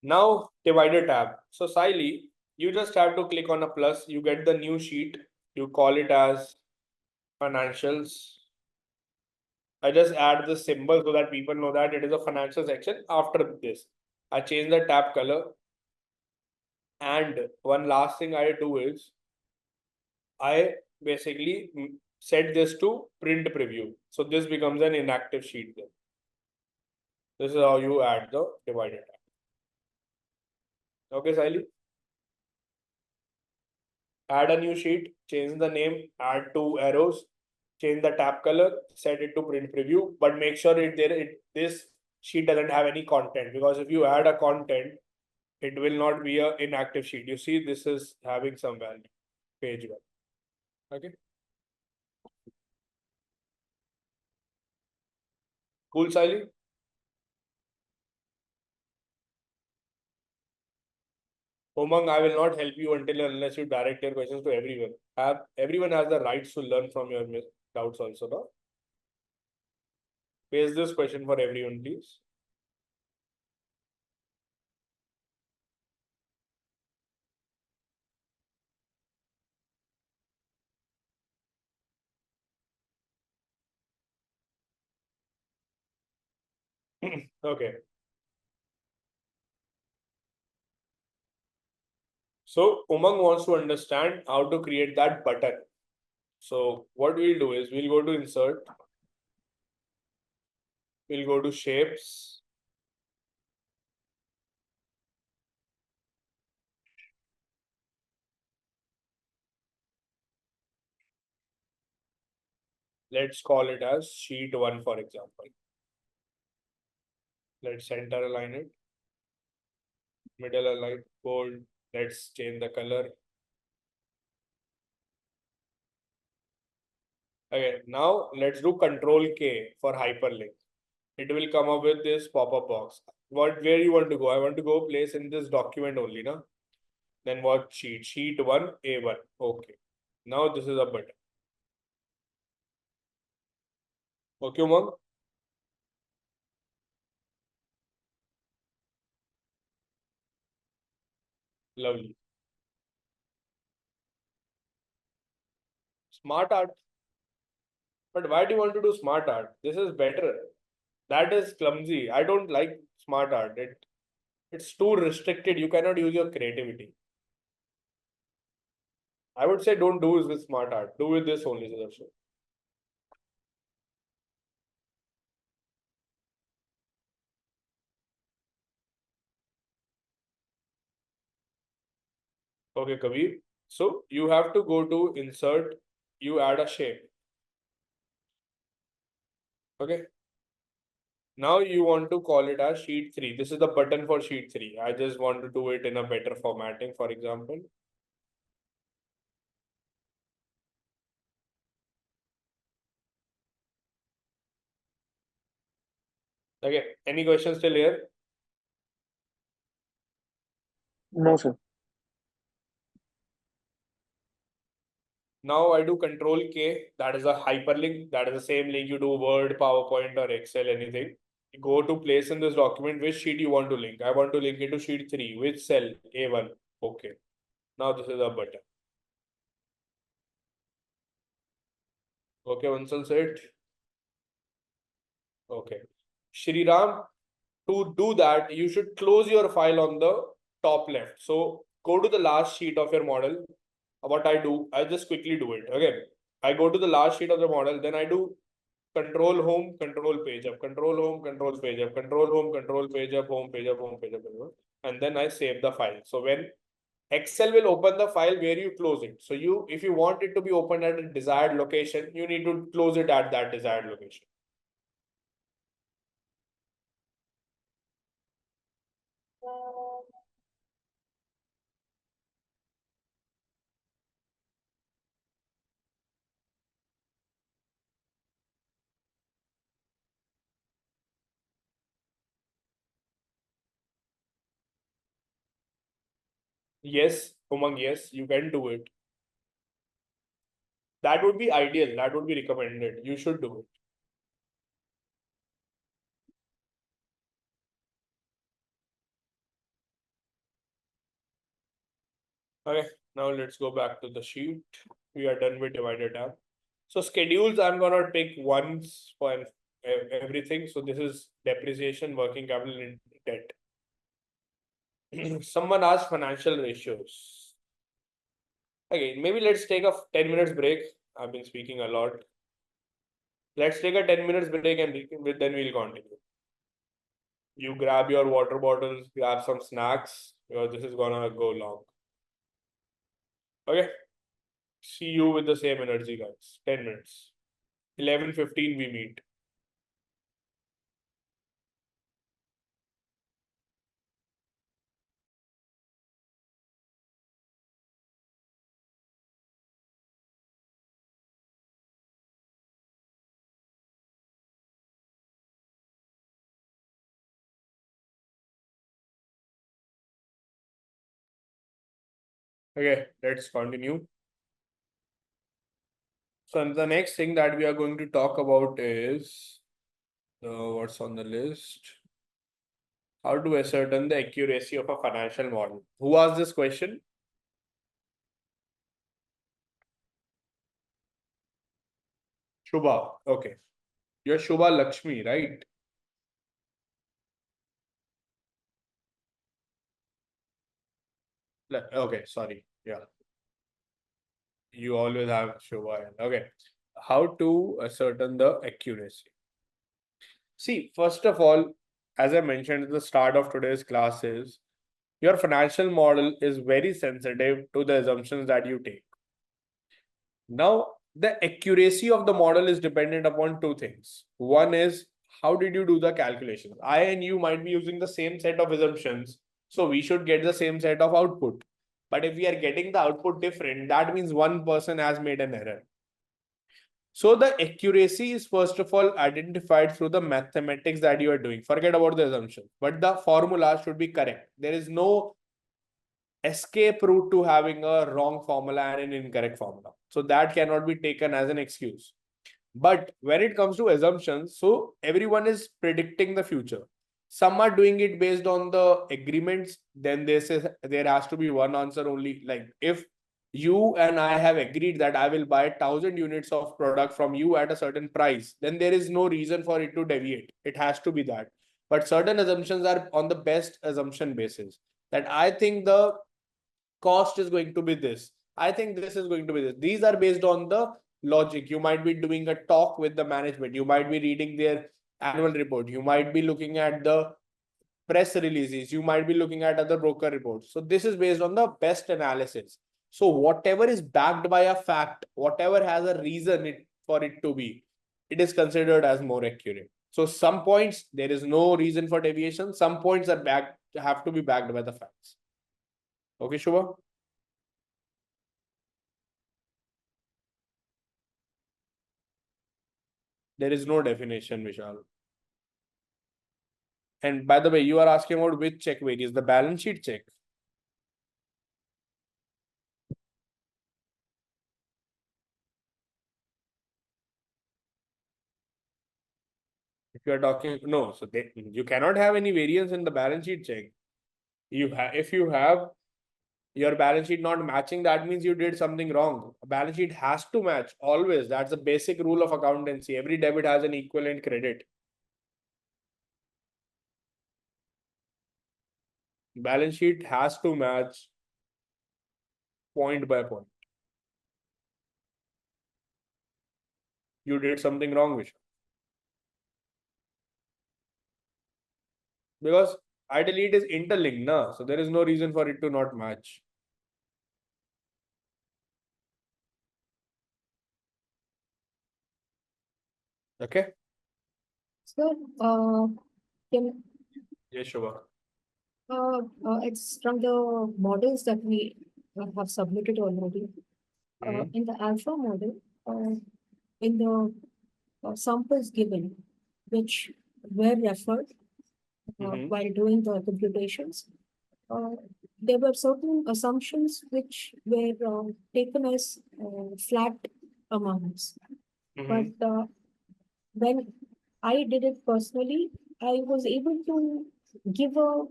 Now divider tab. So Saili, you just have to click on a plus. You get the new sheet. You call it as financials. I just add the symbol so that people know that it is a financial section after this. I change the tab color. And one last thing I do is I basically set this to print preview. So this becomes an inactive sheet then. This is how you add the divider tab. Okay, Saili? Add a new sheet, change the name, add two arrows, change the tab color, set it to print preview, but make sure this sheet doesn't have any content, because if you add a content, it will not be a inactive sheet. You see, this is having some value, page one. Okay. Cool, Saili? Umang, I will not help you until unless you direct your questions to everyone. Everyone has the rights to learn from your doubts also, no? Paste this question for everyone, please. Okay. So Umang wants to understand how to create that button. So what we'll do is we'll go to insert, we'll go to shapes. Let's call it as sheet one, for example. Let's center align it, middle align, bold. Let's change the color. Okay, now let's do Control K for hyperlink. It will come up with this pop-up box. Where you want to go? I want to go place in this document only, na? Then what sheet? Sheet one, A1. Okay. Now this is a button. Okay, Umang? Lovely. Smart art. But why do you want to do smart art? This is better. That is clumsy. I don't like smart art. It's too restricted. You cannot use your creativity. I would say don't do this with smart art. Do with this only, Sudarshan. Okay, Kabir. So you have to go to insert, you add a shape. Okay. Now you want to call it as sheet 3. This is the button for sheet 3. I just want to do it in a better formatting, for example. Okay, any questions still here? No, sir. Now I do control K, that is a hyperlink. That is the same link you do Word, PowerPoint, or Excel, anything. You go to place in this document which sheet you want to link. I want to link it to sheet 3, which cell? A1. Okay. Now this is a button. Okay, Vansal said. Okay. Shri Ram, to do that, you should close your file on the top left. So go to the last sheet of your model. What I do, I just quickly do it. Okay. I go to the last sheet of the model, then I do control home, control page up, control home, control page up, control home, control page up, home page up, home page up, and then I save the file. So when Excel will open the file where you close it. So you, if you want it to be opened at a desired location, you need to close it at that desired location. Yes, Umang, yes, you can do it. That would be ideal. That would be recommended. You should do it. Okay, now let's go back to the sheet. We are done with divided tab. So schedules, I'm gonna pick once for everything. So this is depreciation, working capital, and debt. Someone asked financial ratios. Okay, maybe let's take a 10 minutes break. I've been speaking a lot. Let's take a 10 minutes break and then we'll continue. You grab your water bottles, grab some snacks, because this is gonna go long. Okay. See you with the same energy, guys. 10 minutes. 11:15 we meet. Okay, let's continue. So the next thing that we are going to talk about is what's on the list? How to ascertain the accuracy of a financial model. Who asked this question? Shubha. Okay. You're Shubha Lakshmi, right? Okay, sorry. Yeah. You always have Shubha. Okay. How to ascertain the accuracy? See, first of all, as I mentioned at the start of today's classes, your financial model is very sensitive to the assumptions that you take. Now, the accuracy of the model is dependent upon two things. One is, how did you do the calculations? I and you might be using the same set of assumptions, so we should get the same set of output. But if we are getting the output different, that means one person has made an error. So the accuracy is first of all identified through the mathematics that you are doing. Forget about the assumption, but the formula should be correct. There is no escape route to having a wrong formula and an incorrect formula. So that cannot be taken as an excuse. But when it comes to assumptions, so everyone is predicting the future. Some are doing it based on the agreements. Then they say there has to be one answer only. Like if you and I have agreed that I will buy 1,000 units of product from you at a certain price, then there is no reason for it to deviate. It has to be that. But certain assumptions are on the best assumption basis. That I think the cost is going to be this. I think this is going to be this. These are based on the logic. You might be doing a talk with the management. You might be reading their annual report. You might be looking at the press releases, you might be looking at other broker reports. So this is based on the best analysis. So whatever is backed by a fact, whatever has a reason for it to be, it is considered as more accurate. So some points there is no reason for deviation. Some points are have to be backed by the facts. Okay, Shubha? There is no definition, Vishal. And by the way, you are asking about which check varies, the balance sheet check. If you are talking, no, so you cannot have any variance in the balance sheet check. If you have your balance sheet not matching, that means you did something wrong. A balance sheet has to match always. That's the basic rule of accountancy. Every debit has an equivalent credit. Balance sheet has to match point by point. You did something wrong, Vish. Because ideally it is interlinked, na? So there is no reason for it to not match. Okay? So, can, Yes, Shubha. it's from the models that we have submitted already. In the alpha model, in the samples given, which were referred while doing the computations, there were certain assumptions which were taken as flat amounts. But when I did it personally, I was able to give a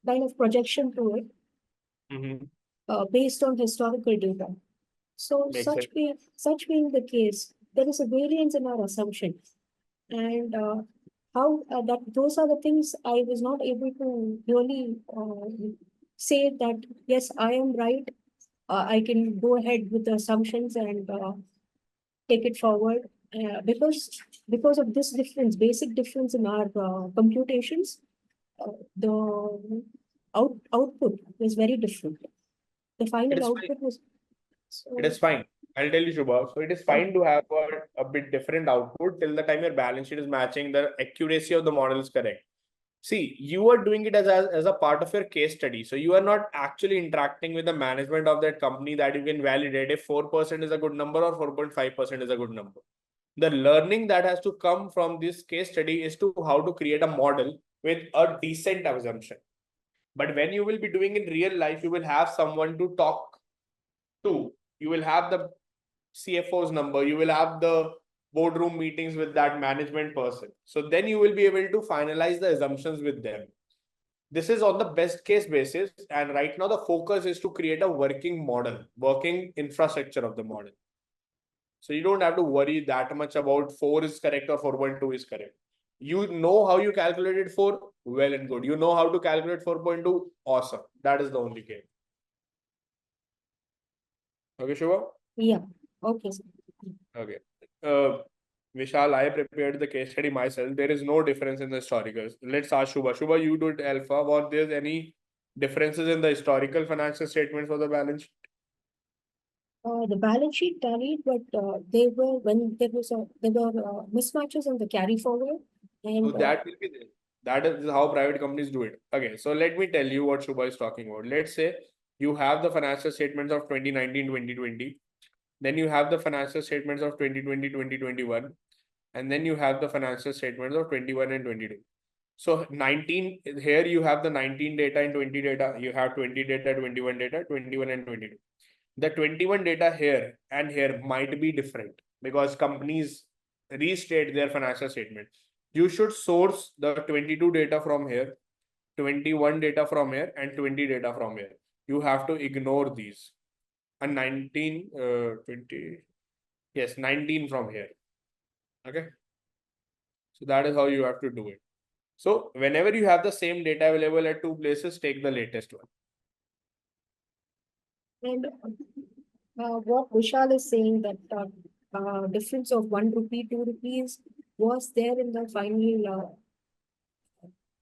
kind of projection to it based on historical data. So Makes sense. such being the case, there is a variance in our assumption, and how that those are the things I was not able to really say that yes, I am right. I can go ahead with the assumptions and take it forward because of this difference, basic difference in our computations. The output was very different. The It final is fine. output was It is fine. I'll tell you, Shubha. So it is fine to have a bit different output till the time your balance sheet is matching, the accuracy of the model is correct. See, you are doing it as a part of your case study. So you are not actually interacting with the management of that company that you can validate if 4% is a good number or 4.5% is a good number. The learning that has to come from this case study is to how to create a model with a decent assumption. But when you will be doing in real life, you will have someone to talk to. You will have the CFO's number, you will have the boardroom meetings with that management person. So then you will be able to finalize the assumptions with them. This is on the best case basis. And right now, the focus is to create a working model, working infrastructure of the model. So you don't have to worry that much about 4 is correct or 4.2 is correct. You know how you calculated 4, well and good. You know how to calculate 4.2, awesome. That is the only game. Okay, Shubha? yeah. Okay. Sir. Okay. Vishal, I prepared the case study myself. There is no difference in the historicals. Let's ask Shubha. Shubha, you did alpha. Was there any differences in the historical financial statements for the balance sheet? The balance sheet tallied, but they were when there were mismatches in the carry forward, and So that will be there. That is how private companies do it. Okay, so let me tell you what Shubha is talking about. Let's say you have the financial statements of 2019, 2020. Then you have the financial statements of 2020, 2021. And then you have the financial statements of 21 and 22. So 19, here you have the 19 data and 20 data. You have 20 data, 21 data, 21 and 22. The 21 data here and here might be different because companies restate their financial statement. You should source the 22 data from here, 21 data from here, and 20 data from here. You have to ignore these. And 19, 20, yes, 19 from here. Okay. So that is how you have to do it. So whenever you have the same data available at 2 places, take the latest one. and what Vishal is saying that difference of 1 rupee, 2 rupees was there in the final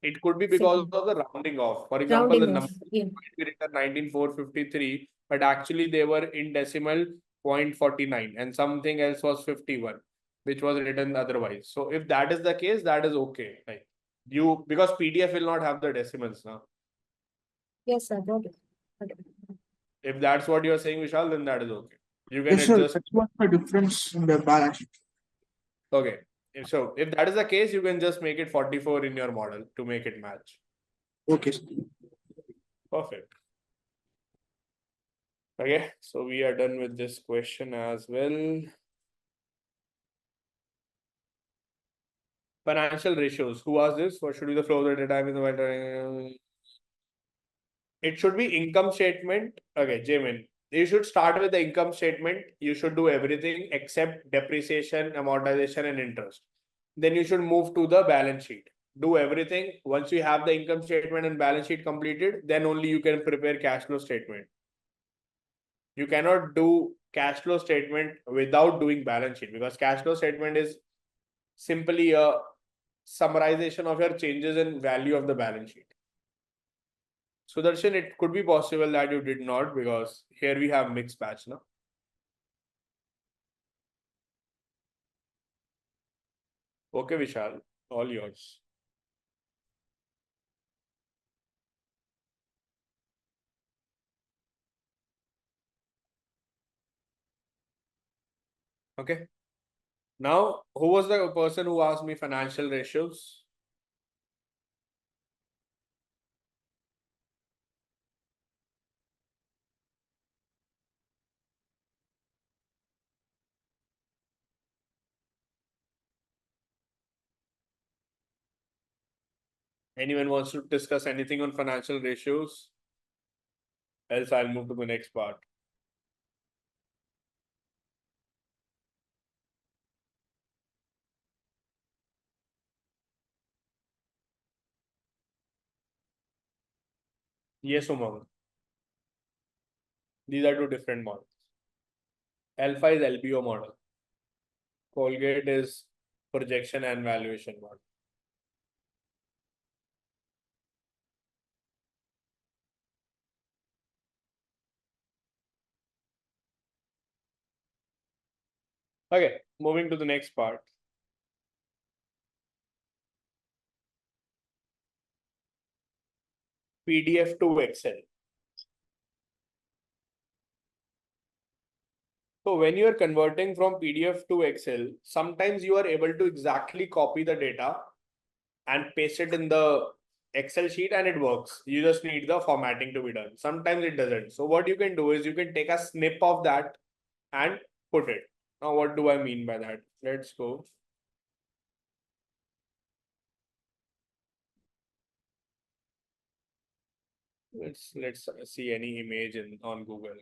It could be because Second. of the rounding off. For example, the Rounding off, number yeah. might be written 19453, but actually they were in decimal 0.49 and something else was 51, which was written otherwise. So if that is the case, that is okay. Like you, because PDF will not have the decimals now. Yes, I got it. Got it. If that's what you're saying, Vishal, then that is okay. You can Yes, sir. adjust. That's what's the difference in the balance sheet. Okay. So if that is the case, you can just make it 44 in your model to make it match. Okay, sir. Perfect. Okay, so we are done with this question as well. Financial ratios. Who asked this? What should be the flow of the data in the matter? It should be income statement. Okay, Jamin. You should start with the income statement. You should do everything except depreciation, amortization, and interest. Then you should move to the balance sheet. Do everything. Once you have the income statement and balance sheet completed, then only you can prepare cash flow statement. You cannot do cash flow statement without doing balance sheet, because cash flow statement is simply a summarization of your changes in value of the balance sheet. Sudarshan, it could be possible that you did not, because here we have mixed batch now. Okay, Vishal, all yours. Okay. Now, who was the person who asked me financial ratios? Anyone wants to discuss anything on financial ratios? Else I'll move to the next part. Yes, Umang. These are two different models. Alpha is LBO model. Colgate is projection and valuation model. Okay, moving to the next part. PDF to Excel. So when you are converting from PDF to Excel, sometimes you are able to exactly copy the data and paste it in the Excel sheet and it works. You just need the formatting to be done. Sometimes it doesn't. So what you can do is you can take a snip of that and put it. Now, what do I mean by that? Let's go. Let's see any image on Google.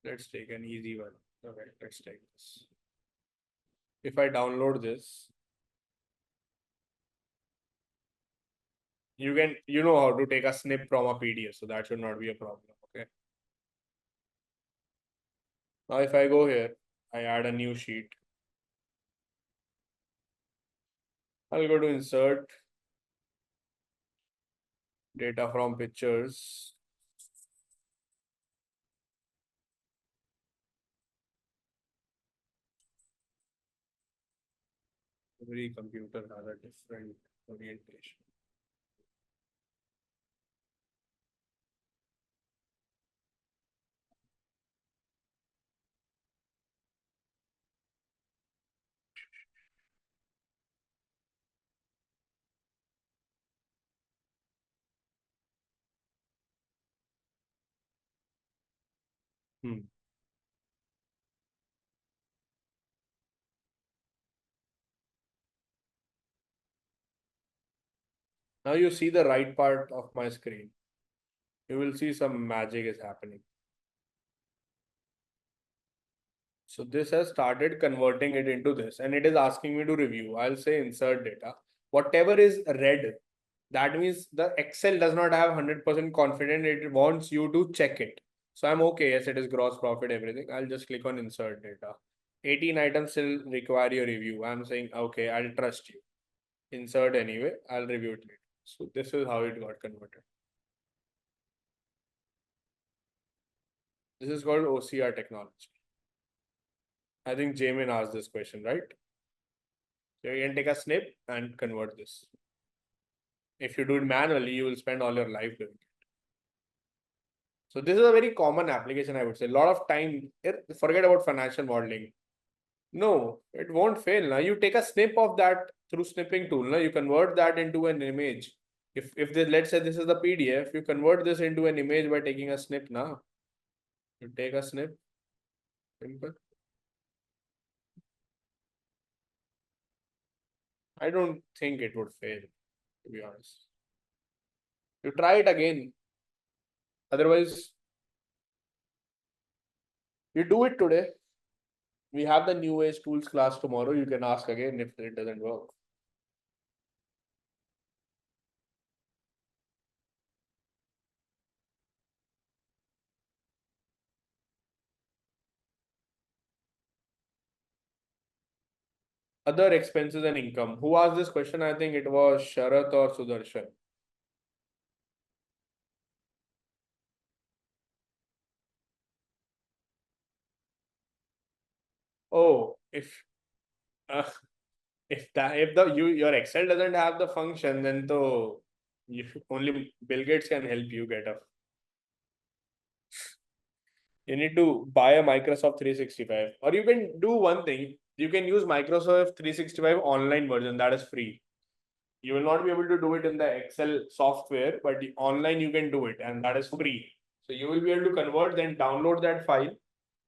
Let's take an easy one. Okay, let's take this. If I download this, you know how to take a snip from a PDF, so that should not be a problem. Okay. Now, if I go here, I add a new sheet. I'll go to insert data from pictures. Every computer has a different orientation. Now you see the right part of my screen. You will see some magic is happening. So this has started converting it into this, and it is asking me to review. I'll say insert data. Whatever is red That means the Excel does not have 100% confidence. It wants you to check it. So I'm okay. Yes, it is gross profit, everything. I'll just click on insert data. 18 items still require your review. I'm saying, okay, I'll trust you. Insert anyway. I'll review it later. So this is how it got converted. This is called OCR technology. I think Jamin asked this question, right? So you can take a snip and convert this. If you do it manually, you will spend all your life doing it. So this is a very common application, I would say. A lot of time, forget about financial modeling. No, it won't fail. Now you take a snip of that through snipping tool. Now you convert that into an image. If this, let's say this is the PDF, you convert this into an image by taking a snip now. You take a snip. Simple. I don't think it would fail, to be honest. You try it again. Otherwise, you do it today. We have the new age tools class tomorrow. You can ask again if it doesn't work. Other expenses and income. Who asked this question? I think it was Sharath or Sudarshan. Oh, uh, if your Excel doesn't have the function, then only Bill Gates can help you get up. You need to buy a Microsoft 365, or you can do one thing. You can use Microsoft 365 online version that is free. You will not be able to do it in the Excel software, but online you can do it, and that is free. So you will be able to convert, then download that file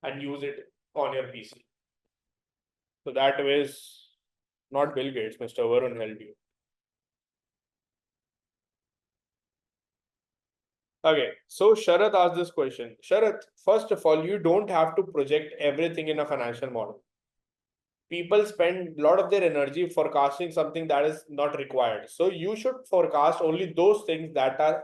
and use it on your PC. So that way is not Bill Gates, Mr. Varun helped you. Okay, so Sharath asked this question. Sharath, first of all, you don't have to project everything in a financial model. People spend a lot of their energy forecasting something that is not required. So you should forecast only those things that are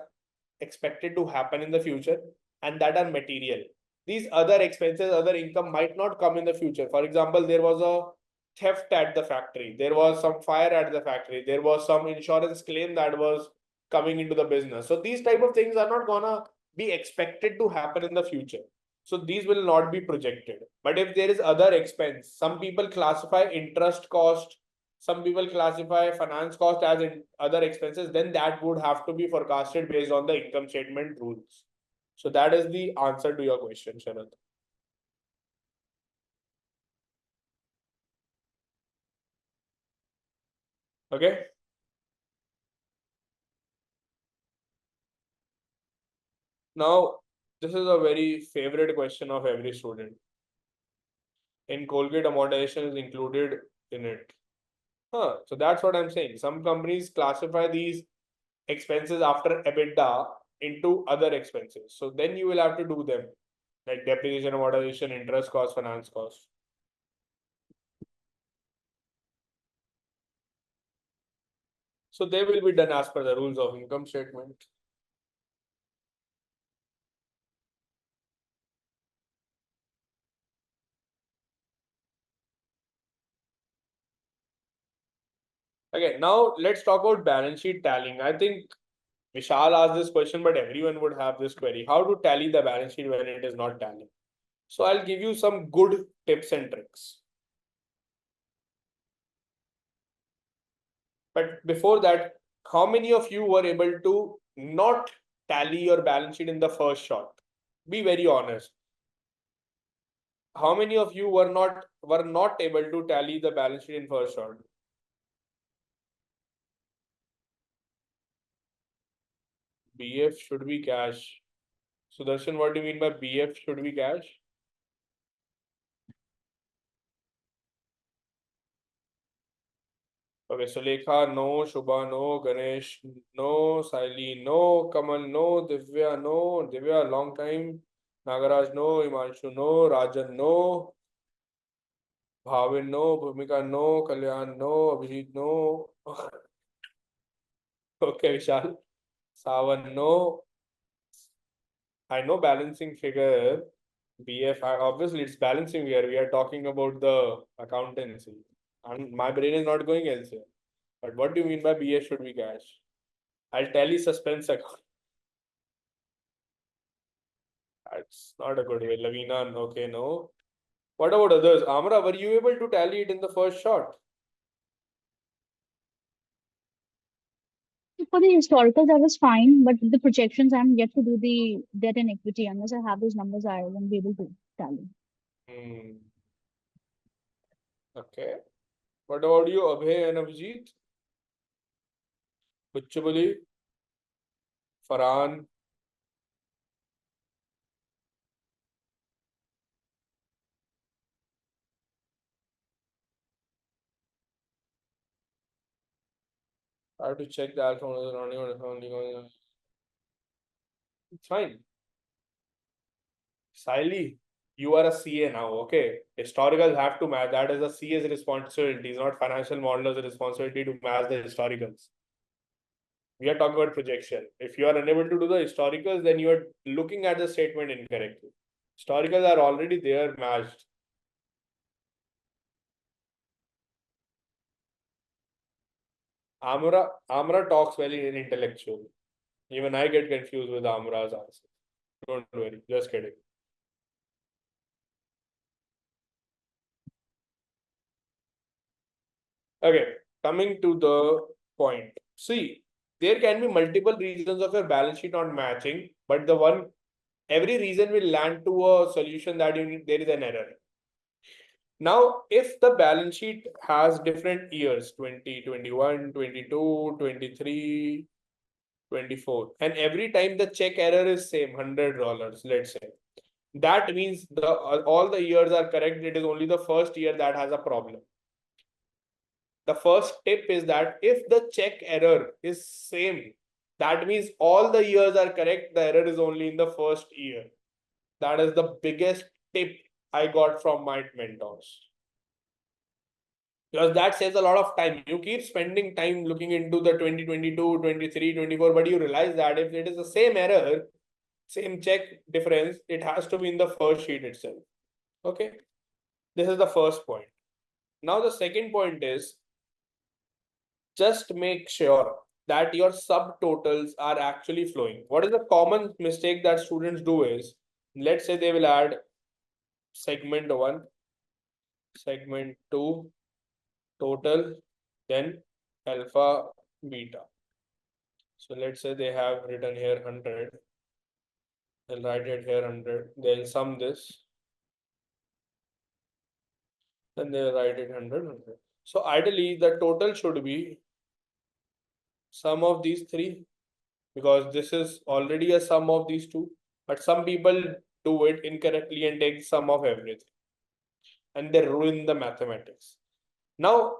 expected to happen in the future and that are material. These other expenses, other income might not come in the future. For example, there was a theft at the factory, there was some fire at the factory, there was some insurance claim that was coming into the business. So these type of things are not gonna be expected to happen in the future. So these will not be projected. But if there is other expense, some people classify interest cost, some people classify finance cost as in other expenses, then that would have to be forecasted based on the income statement rules. So that is the answer to your question, Sharath. Okay. Now, this is a very favorite question of every student. In Colgate, amortization is included in it. So that's what I'm saying. Some companies classify these expenses after EBITDA into other expenses. So then you will have to do them like depreciation, amortization, interest cost, finance cost. So they will be done as per the rules of income statement. Okay, now let's talk about balance sheet tallying. I think Vishal asked this question, but everyone would have this query. How to tally the balance sheet when it is not tallying? So I'll give you some good tips and tricks. But before that, how many of you were able to not tally your balance sheet in the first shot? Be very honest. How many of you were not able to tally the balance sheet in first shot? BF should be cash. Sudarshan, what do you mean by BF should be cash? Okay, so Lekha, no, Shubha, no, Ganesh, no, Saili, no, Kamal, no, Divya, long time, Nagaraj, no, Imanshu, no, Rajan, no, Bhavin, no, Bhumika, no, Kalyan, no, Abhijit, no. Okay, Vishal. Savan, no. I know balancing figure. BF, obviously it's balancing here. We are talking about the accountancy. And my brain is not going elsewhere. But what do you mean by BF should be cash? I'll tally suspense account. That's not a good way. Lavina, okay, no. What about others? Amra, were you able to tally it in the first shot? For the historical, that was fine, but the projections, I'm yet to do the debt and equity. Unless I have those numbers, I won't be able to tally. Okay. What about you, Abhay and Abhijit? Buchubali, Farhan. I have to check the alpha running. It's fine. Siley, you are a CA now, okay? Historicals have to match. That is a CA's responsibility. It's not financial modeler's responsibility to match the historicals. We are talking about projection. If you are unable to do the historicals, then you are looking at the statement incorrectly. Historicals are already there matched. Amra talks very intellectual. Even I get confused with Amra's answer. Don't worry, just kidding. Okay, coming to the point. See, there can be multiple reasons of your balance sheet not matching, but every reason will land to a solution that there is an error. Now, if the balance sheet has different years, 2021, 22, 23, 24, and every time the check error is same, $100, let's say, that means all the years are correct. It is only the first year that has a problem. The first tip is that if the check error is same, that means all the years are correct. The error is only in the first year. That is the biggest tip I got from my mentors. Because that saves a lot of time. You keep spending time looking into the 2022, 23, 24, but you realize that if it is the same error, same check difference, it has to be in the first sheet itself. Okay. This is the first point. Now the second point is just make sure that your subtotals are actually flowing. What is the common mistake that students do is, let's say they will add segment 1, segment 2, total, then alpha, beta. So let's say they have written here 100. They'll write it here 100. They'll sum this. Then they'll write it 100, 100. So ideally, the total should be sum of these three, because this is already a sum of these two. But some people do it incorrectly and take sum of everything, and they ruin the mathematics. Now,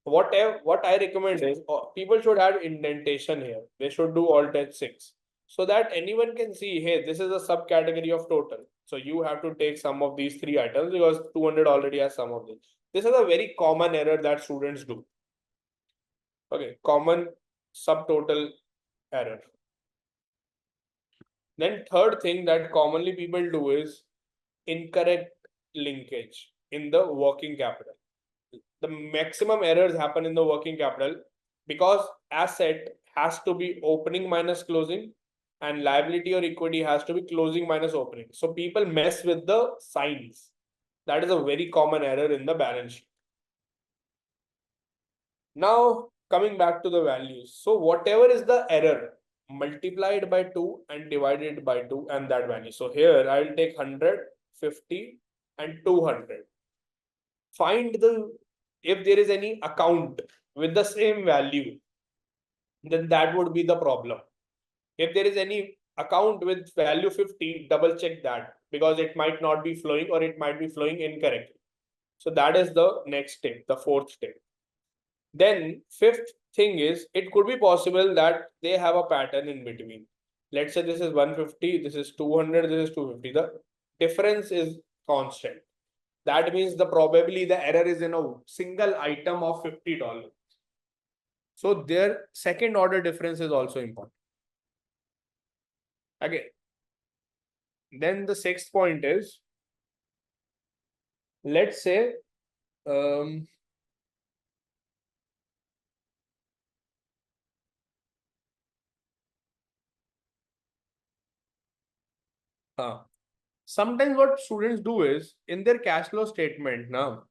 what I recommend is people should add indentation here. They should do alt H6 so that anyone can see, hey, this is a subcategory of total. So you have to take some of these three items because 200 already has some of this. This is a very common error that students do. Okay, common subtotal error. Then third thing that commonly people do is incorrect linkage in the working capital. The maximum errors happen in the working capital because asset has to be opening minus closing and liability or equity has to be closing minus opening. So people mess with the signs. That is a very common error in the balance sheet. Now coming back to the values. So whatever is the error, multiplied by 2 and divided by 2 and that value. So here I will take 100, 50 and 200. Find if there is any account with the same value, then that would be the problem. If there is any account with value 50, double check that because it might not be flowing or it might be flowing incorrectly. So that is the next step, the fourth step. Then fifth thing is, it could be possible that they have a pattern in between. Let's say this is 150, this is 200, this is 250. The difference is constant. That means probably the error is in a single item of $50. So their second order difference is also important. Okay. Then the sixth point is, let's say, um, sometimes what students do is in their cash flow statement now,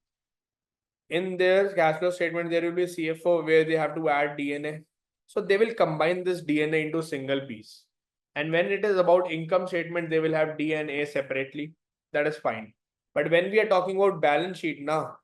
in their cash flow statement, there will be a CFO where they have to add DNA. So they will combine this DNA into a single piece. And when it is about income statement, they will have DNA separately. That is fine. But when we are talking about balance sheet now,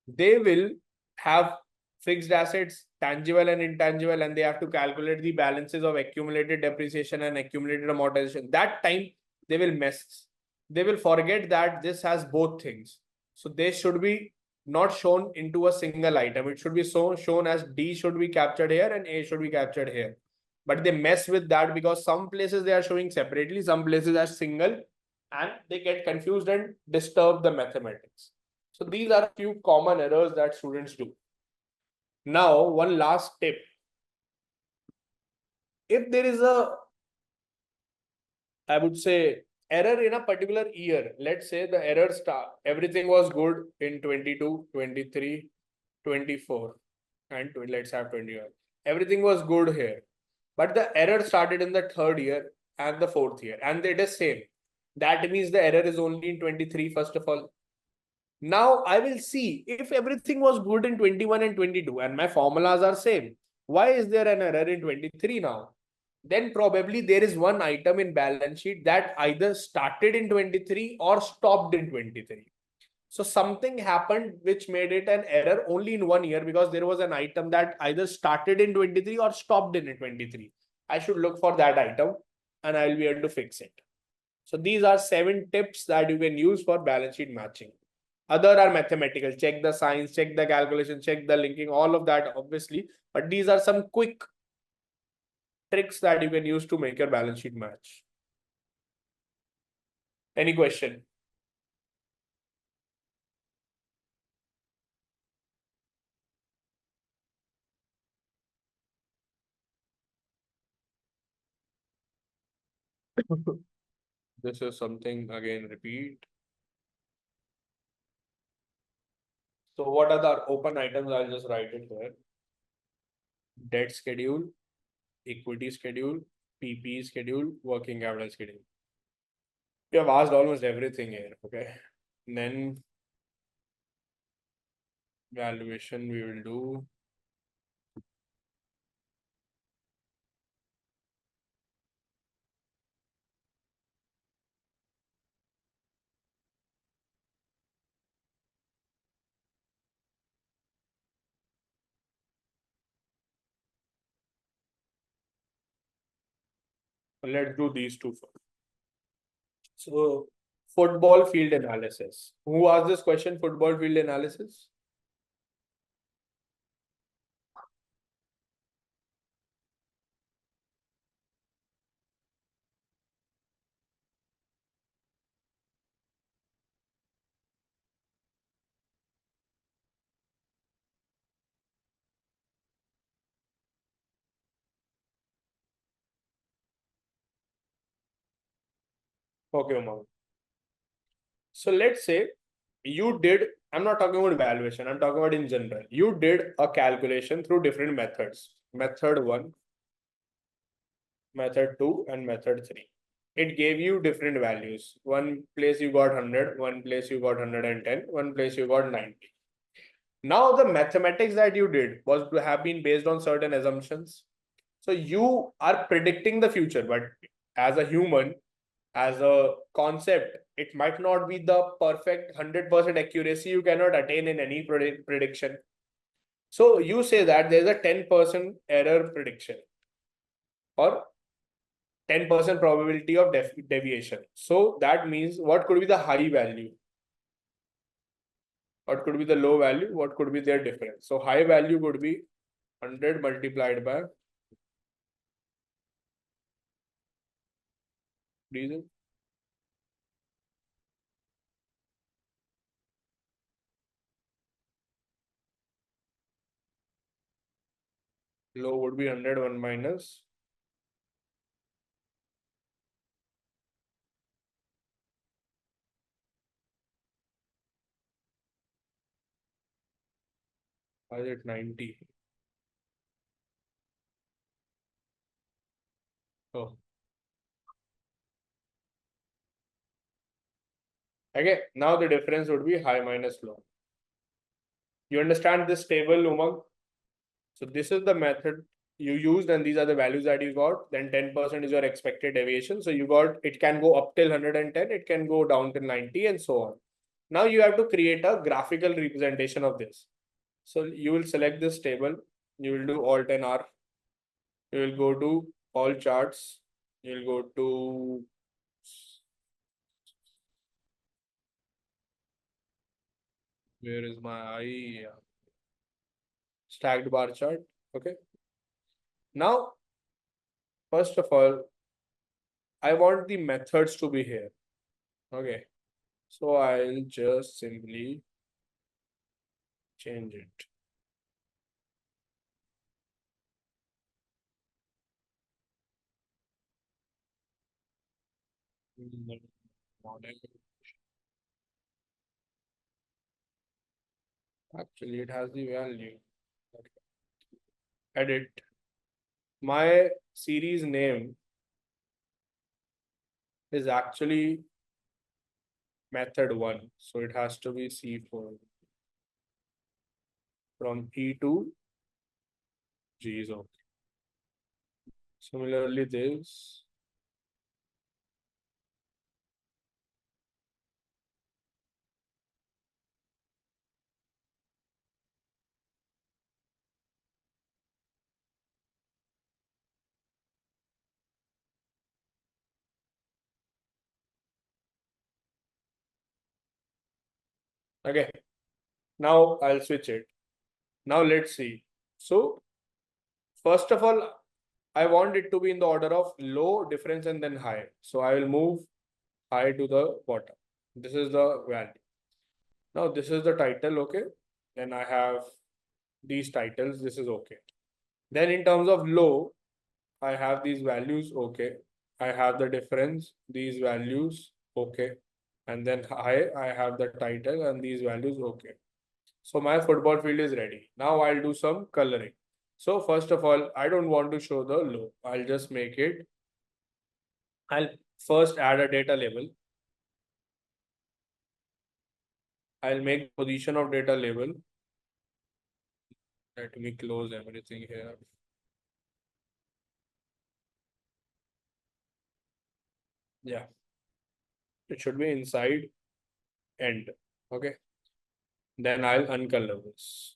they will have fixed assets, tangible and intangible, and they have to calculate the balances of accumulated depreciation and accumulated amortization. That time they will mess. They will forget that this has both things. So they should be not shown into a single item. It should be shown as D should be captured here and A should be captured here. But they mess with that because some places they are showing separately, some places as single, and they get confused and disturb the mathematics. So these are a few common errors that students do. Now, one last tip. If there is a, I would say, error in a particular year, let's say the error start, everything was good in 22, 23, 24, and let's have 21. Everything was good here. But the error started in the third year and the fourth year, and it is same. That means the error is only in 23, first of all. Now I will see if everything was good in 21 and 22 and my formulas are same. Why is there an error in 23 now? Then probably there is one item in balance sheet that either started in 23 or stopped in 23. So something happened which made it an error only in 1 year because there was an item that either started in 23 or stopped in 23. I should look for that item and I'll be able to fix it. So these are 7 tips that you can use for balance sheet matching. Other are mathematical, check the signs, check the calculation, check the linking, all of that obviously. But these are some quick tricks that you can use to make your balance sheet match. Any question? This is something again repeat. So what are the open items? I'll just write it there. Debt schedule, equity schedule, PP schedule, working capital schedule. We have asked almost everything here. Okay. Then valuation we will do. Let's do these two first. So football field analysis. Who asked this question? Football field analysis. Okay, Umang. So let's say you did, I'm not talking about valuation, I'm talking about in general. You did a calculation through different methods. Method 1, method 2, and method 3. It gave you different values. One place you got 100, one place you got 110, one place you got 90. Now the mathematics that you did was to have been based on certain assumptions. So you are predicting the future, but as a human, as a concept, it might not be the perfect 100% accuracy you cannot attain in any prediction. So you say that there's a 10% error prediction or 10% probability of deviation. So that means what could be the high value? What could be the low value? What could be their difference? So high value could be 100 multiplied by reason. Low would be 100, 1 minus. Why is it 90? Oh. Okay, now the difference would be high minus low. You understand this table, Umang? So this is the method you used and these are the values that you got. Then 10% is your expected deviation. So you got, it can go up till 110, it can go down till 90 and so on. Now you have to create a graphical representation of this. So you will select this table, you will do Alt and R. You will go to all charts. You will go to where is my stacked bar chart? Okay. Now, first of all, I want the methods to be here. Okay. So I'll just simply change it. Actually, it has the value. Okay. Edit. My series name is actually method 1. So it has to be C4 from E to G is okay. Similarly, this. Okay. Now I'll switch it. Now let's see. So first of all, I want it to be in the order of low, difference, and then high. So I will move high to the bottom. This is the value. Now this is the title, okay. Then I have these titles, this is okay. Then in terms of low, I have these values, okay. I have the difference, these values, okay. And then high, I have the title and these values, okay. So my football field is ready. Now I'll do some coloring. So first of all, I don't want to show the low. I'll just make it. I'll first add a data label. I'll make position of data label. Let me close everything here. Yeah. It should be inside end. Okay. Then I'll uncolor this.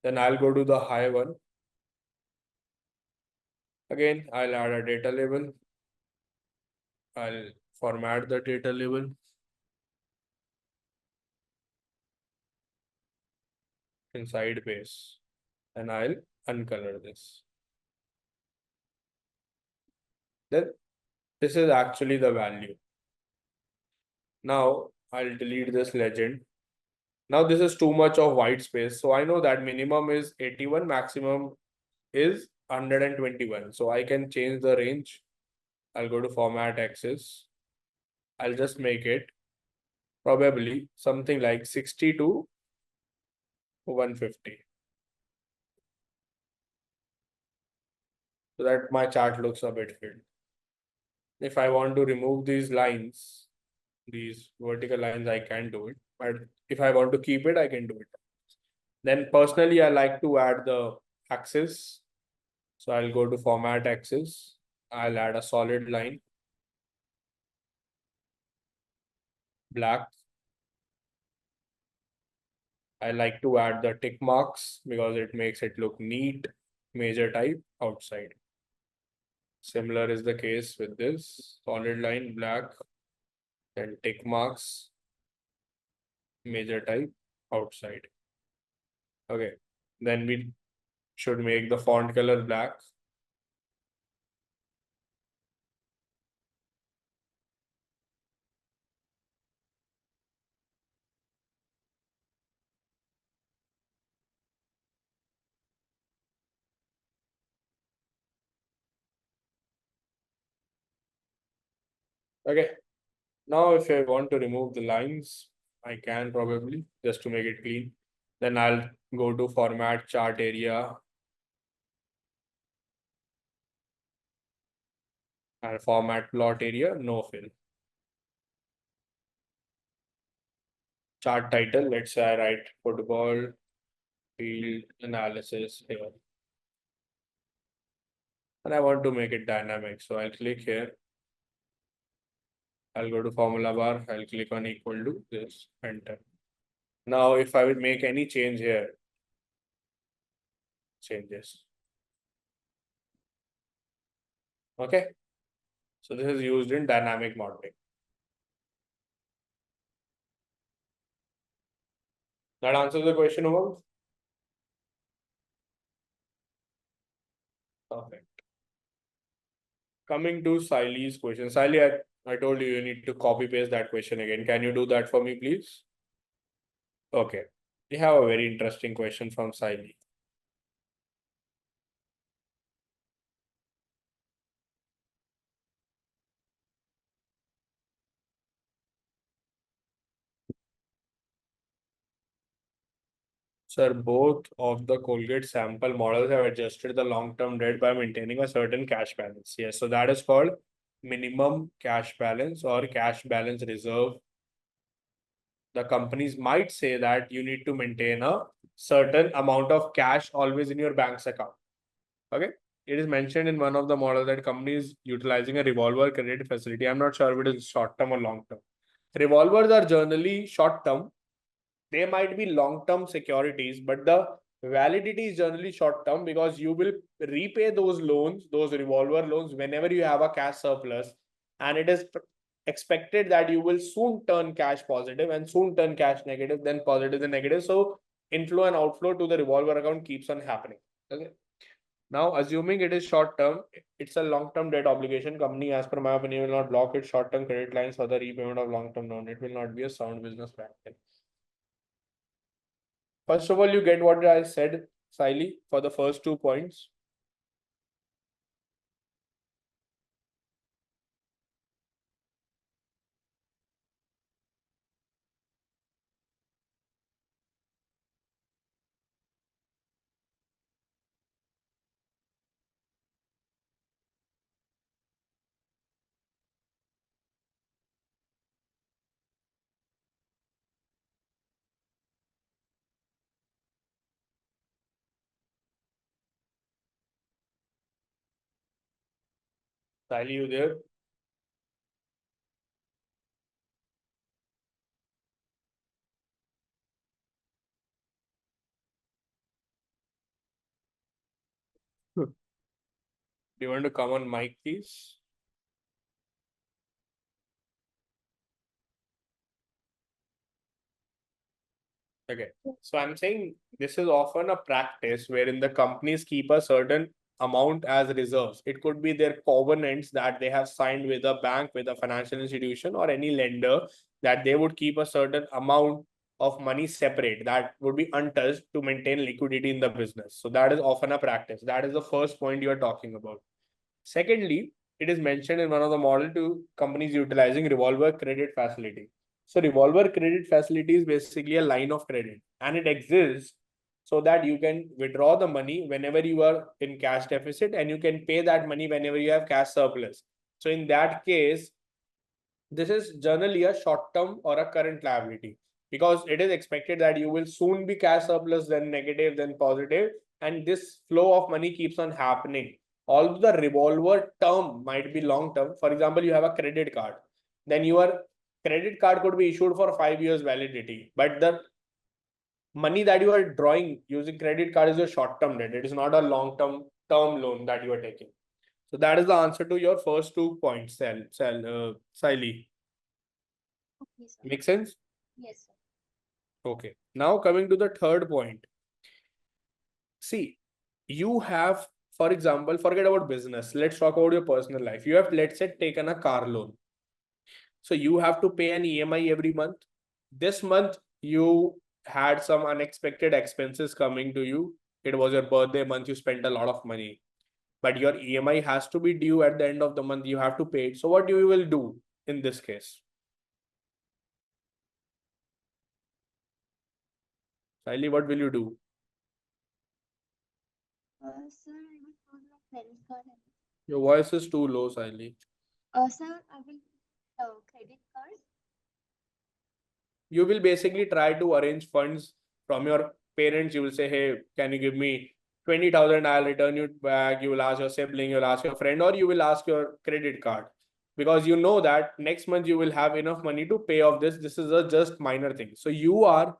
Then I'll go to the high one. Again, I'll add a data label. I'll format the data label. Inside base. And I'll uncolor this. Then this is actually the value. Now I'll delete this legend. Now this is too much of white space. So I know that minimum is 81, maximum is 121. So I can change the range. I'll go to format axis. I'll just make it probably something like 60 to 150. So that my chart looks a bit filled. If I want to remove these lines, these vertical lines, I can do it. But if I want to keep it, I can do it. Then personally, I like to add the axis. So I'll go to format axis. I'll add a solid line. Black. I like to add the tick marks because it makes it look neat. Major type outside. Similar is the case with this solid line black. Then tick marks. Major type outside. Okay. Then we should make the font color black. Okay. Now, if I want to remove the lines, I can probably just to make it clean. Then I'll go to format chart area and format plot area, no fill. Chart title, let's say I write football field analysis here. And I want to make it dynamic. So I'll click here. I'll go to formula bar. I'll click on equal to this, enter. Now, if I will make any change here, changes. Okay. So this is used in dynamic modeling. That answers the question, Umang? Perfect. Coming to Siley's question. Siley, I told you need to copy paste that question again. Can you do that for me, please? Okay. We have a very interesting question from Siley. Sir, both of the Colgate sample models have adjusted the long-term debt by maintaining a certain cash balance. Yes, so that is called minimum cash balance or cash balance reserve. The companies might say that you need to maintain a certain amount of cash always in your bank's account. Okay. It is mentioned in one of the models that companies utilizing a revolver credit facility. I'm not sure if it is short term or long term. Revolvers are generally short term. They might be long term securities, but the validity is generally short term because you will repay those loans, those revolver loans, whenever you have a cash surplus, and it is expected that you will soon turn cash positive and soon turn cash negative, then positive, then negative. So inflow and outflow to the revolver account keeps on happening. Okay. Now, assuming it is short term, it's a long term debt obligation. Company, as per my opinion, will not block its short term credit lines for the repayment of long term loan. It will not be a sound business practice. First of all, you get what I said, Siley, for the first 2 points. Siley, you there? Do you want to come on mic, please? Okay. So I'm saying this is often a practice wherein the companies keep a certain amount as reserves. It could be their covenants that they have signed with a bank, with a financial institution, or any lender, that they would keep a certain amount of money separate that would be untouched to maintain liquidity in the business. So that is often a practice. That is the first point you are talking about. Secondly, it is mentioned in one of the model to companies utilizing revolver credit facility. So revolver credit facility is basically a line of credit, and it exists so that you can withdraw the money whenever you are in cash deficit, and you can pay that money whenever you have cash surplus. So in that case, this is generally a short term or a current liability, because it is expected that you will soon be cash surplus, then negative, then positive, and this flow of money keeps on happening. Although the revolver term might be long term, for example, you have a credit card, then your credit card could be issued for 5 years validity, but the money that you are drawing using credit card is a short term debt. It is not a long term loan that you are taking. So that is the answer to your first 2 points, Siley. Okay, sir. Make sense? Yes, sir. Okay. Now coming to the third point. See, you have, for example, forget about business. Let's talk about your personal life. You have, let's say, taken a car loan. So you have to pay an EMI every month. This month, you had some unexpected expenses coming to you. It was your birthday month. You spent a lot of money, but your EMI has to be due at the end of the month. You have to pay it. So what you will do? in this case? Sally, what will you do? Sir, I will use my credit card. Your voice is too low, Sally. Sir, I will credit card. You will basically try to arrange funds from your parents. You will say, hey, can you give me 20,000? I'll return you back. You will ask your sibling, you'll ask your friend, or you will ask your credit card, because you know that next month you will have enough money to pay off this. This is a just minor thing. So you are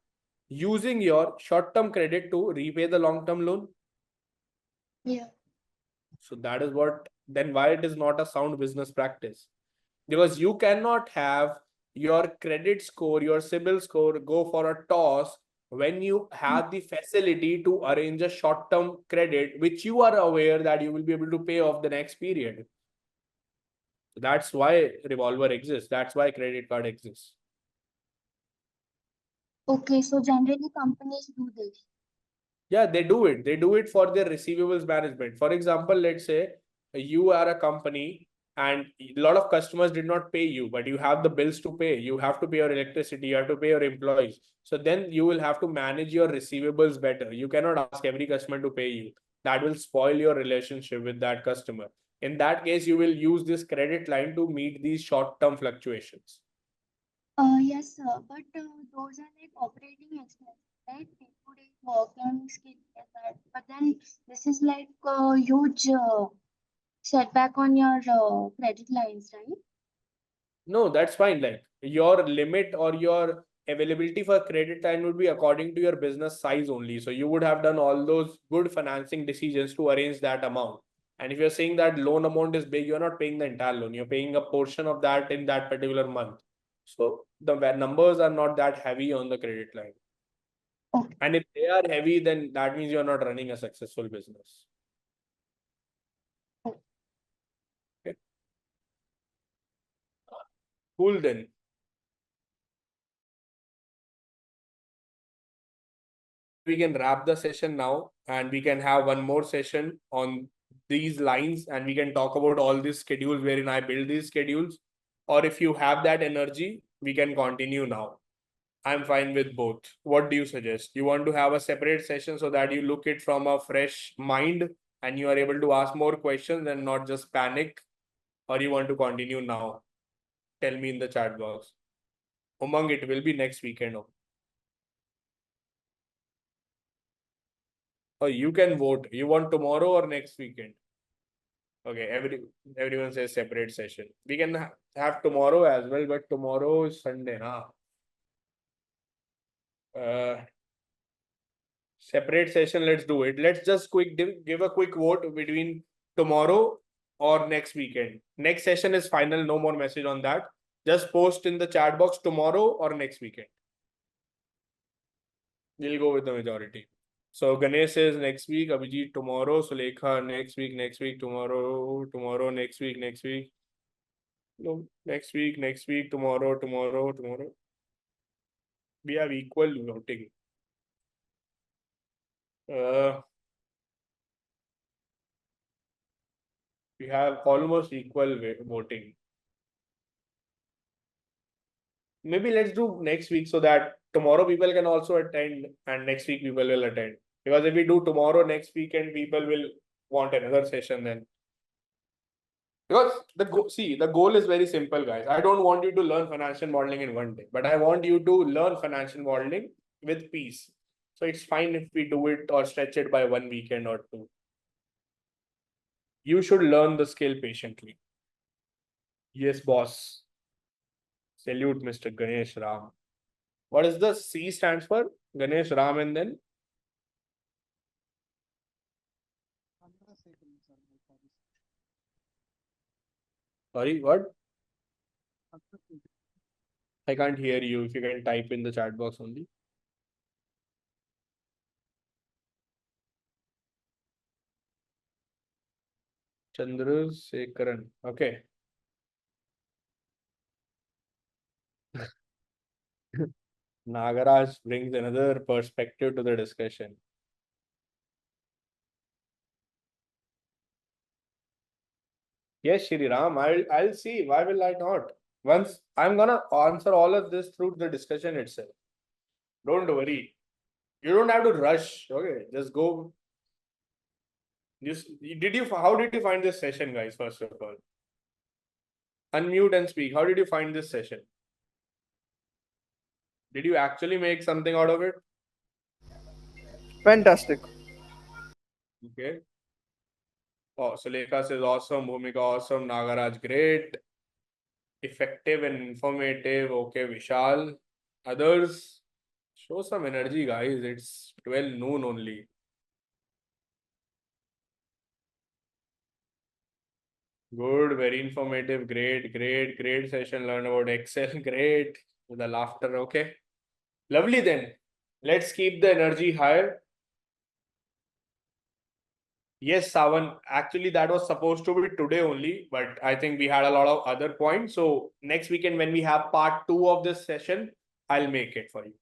using your short-term credit to repay the long-term loan. Yeah. So that is what, then why it is not a sound business practice? Because you cannot have your credit score, your CIBIL score go for a toss when you have the facility to arrange a short-term credit, which you are aware that you will be able to pay off the next period. That's why revolver exists. That's why credit card exists. Okay, so generally companies do this. Yeah, they do it. They do it for their receivables management. For example, let's say you are a company and a lot of customers did not pay you, but you have the bills to pay. You have to pay your electricity, you have to pay your employees. So then you will have to manage your receivables better. You cannot ask every customer to pay you. That will spoil your relationship with that customer. In that case, you will use this credit line to meet these short-term fluctuations. Yes, sir, but those are like operating expenses, right? Day-to-day work and skill like that. But then this is like a huge setback on your credit lines, right? No, that's fine. Like your limit or your availability for credit line would be according to your business size only. So you would have done all those good financing decisions to arrange that amount. And if you're saying that loan amount is big, you're not paying the entire loan. You're paying a portion of that in that particular month. So the numbers are not that heavy on the credit line. Okay. And if they are heavy, then that means you're not running a successful business. Okay. Cool then. We can wrap the session now and we can have one more session on these lines and we can talk about all these schedules wherein I build these schedules. Or if you have that energy, we can continue now. I'm fine with both. What do you suggest? You want to have a separate session so that you look it from a fresh mind and you are able to ask more questions and not just panic? Or you want to continue now? Tell me in the chat box. Umang, it will be next weekend. Or you can vote. You want tomorrow or next weekend? Okay, everyone says separate session. We can have tomorrow as well, but tomorrow is Sunday, na? Separate session, let's do it. Let's just give a quick vote between tomorrow or next weekend. Next session is final, no more message on that. Just post in the chat box tomorrow or next weekend. We'll go with the majority. So Ganesh says next week, Abhijit tomorrow, Sulekha next week, tomorrow, next week. No, next week, tomorrow. We have equal voting. We have almost equal voting. Maybe let's do next week so that tomorrow people can also attend and next week people will attend. Because if we do tomorrow, next weekend, people will want another session then. Because the goal is very simple, guys. I don't want you to learn financial modeling in one day, but I want you to learn financial modeling with peace. So it's fine if we do it or stretch it by one weekend or two. You should learn the skill patiently. Yes, boss. Salute, Mr. Ganesh Ram. What is the C stands for? Ganesh Ram and then? Sorry, what? I can't hear you. If you can type in the chat box only. Chandrasekaran. Okay. Nagaraj brings another perspective to the discussion. Yes, Shri Ram, I'll see. Why will I not? Once I'm gonna answer all of this through the discussion itself. Don't worry. You don't have to rush. Okay, just go. How did you find this session, guys? First of all, unmute and speak. How did you find this session? Did you actually make something out of it? Fantastic. Okay. Oh, Sulekha says awesome. Bhumika awesome. Nagaraj great. Effective and informative. Okay, Vishal. Others, show some energy, guys. It's 12 noon only. Good, very informative. Great session. Learn about Excel. Great. With the laughter. Okay. Lovely then. Let's keep the energy higher. Yes, Savan. Actually, that was supposed to be today only, but I think we had a lot of other points. So next weekend, when we have part 2 of this session, I'll make it for you.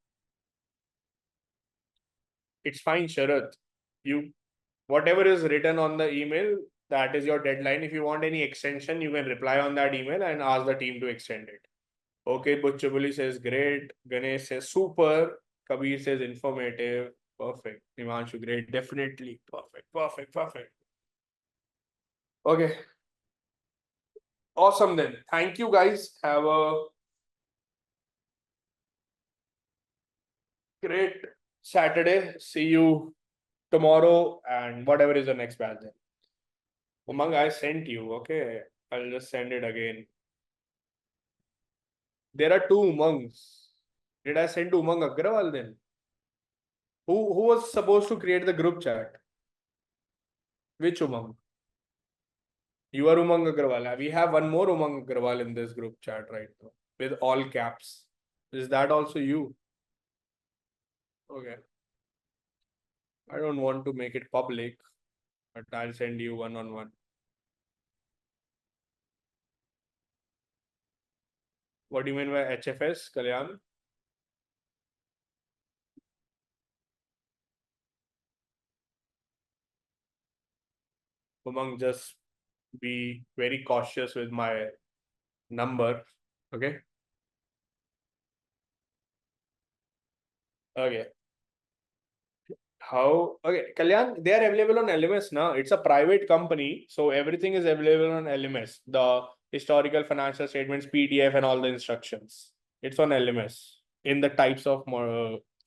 It's fine, Sharath. Whatever is written on the email, that is your deadline. If you want any extension, you can reply on that email and ask the team to extend it. Okay, Butchabuli says great. Ganesh says super. Kabir says informative. Perfect. Himanshu, great. Definitely. Perfect. Okay. Awesome then. Thank you guys. Have a great Saturday. See you tomorrow and whatever is the next batch then. Umang, I sent you. Okay. I'll just send it again. There are 2 Umangs. Did I send to Umang Agrawal then? Who was supposed to create the group chat? Which Umang? You are Umang Agrawal. We have one more Umang Agrawal in this group chat right now with all caps. Is that also you? Okay. I don't want to make it public, but I'll send you one-on-one. What do you mean by HFS, Kalyan? Umang, just be very cautious with my number. Okay. Okay. Okay, Kalyan, they are available on LMS now. It's a private company, so everything is available on LMS. The historical financial statements, PDF, and all the instructions. It's on LMS in the types of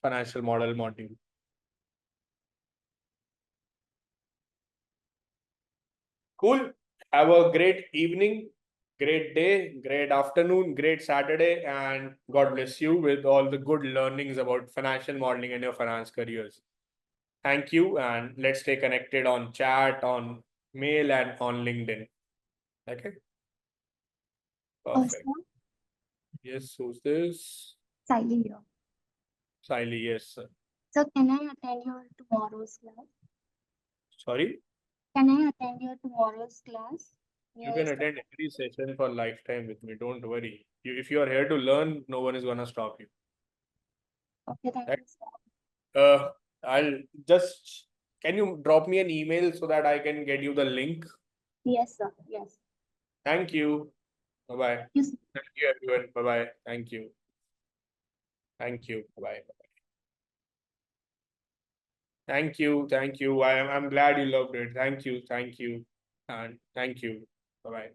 financial model module. Cool. Have a great evening, great day, great afternoon, great Saturday, and God bless you with all the good learnings about financial modeling and your finance careers. Thank you, and let's stay connected on chat, on mail, and on LinkedIn. Okay. Perfect. Also, Yes, who's this? Siley here. Siley, yes, sir. So can I attend your tomorrow's class? Sorry? Can I attend your tomorrow's class? You can attend every session for lifetime with me. Don't worry. If you are here to learn, no one is gonna stop you. Okay, thank Right. you, sir. I'll just, can you drop me an email so that I can get you the link? Yes, sir. Yes. Thank you. Bye-bye. Yes, sir. Thank you, everyone. Bye-bye. Thank you. Thank you. Bye-bye. Thank you. I'm glad you loved it. Thank you. And thank you. Bye-bye.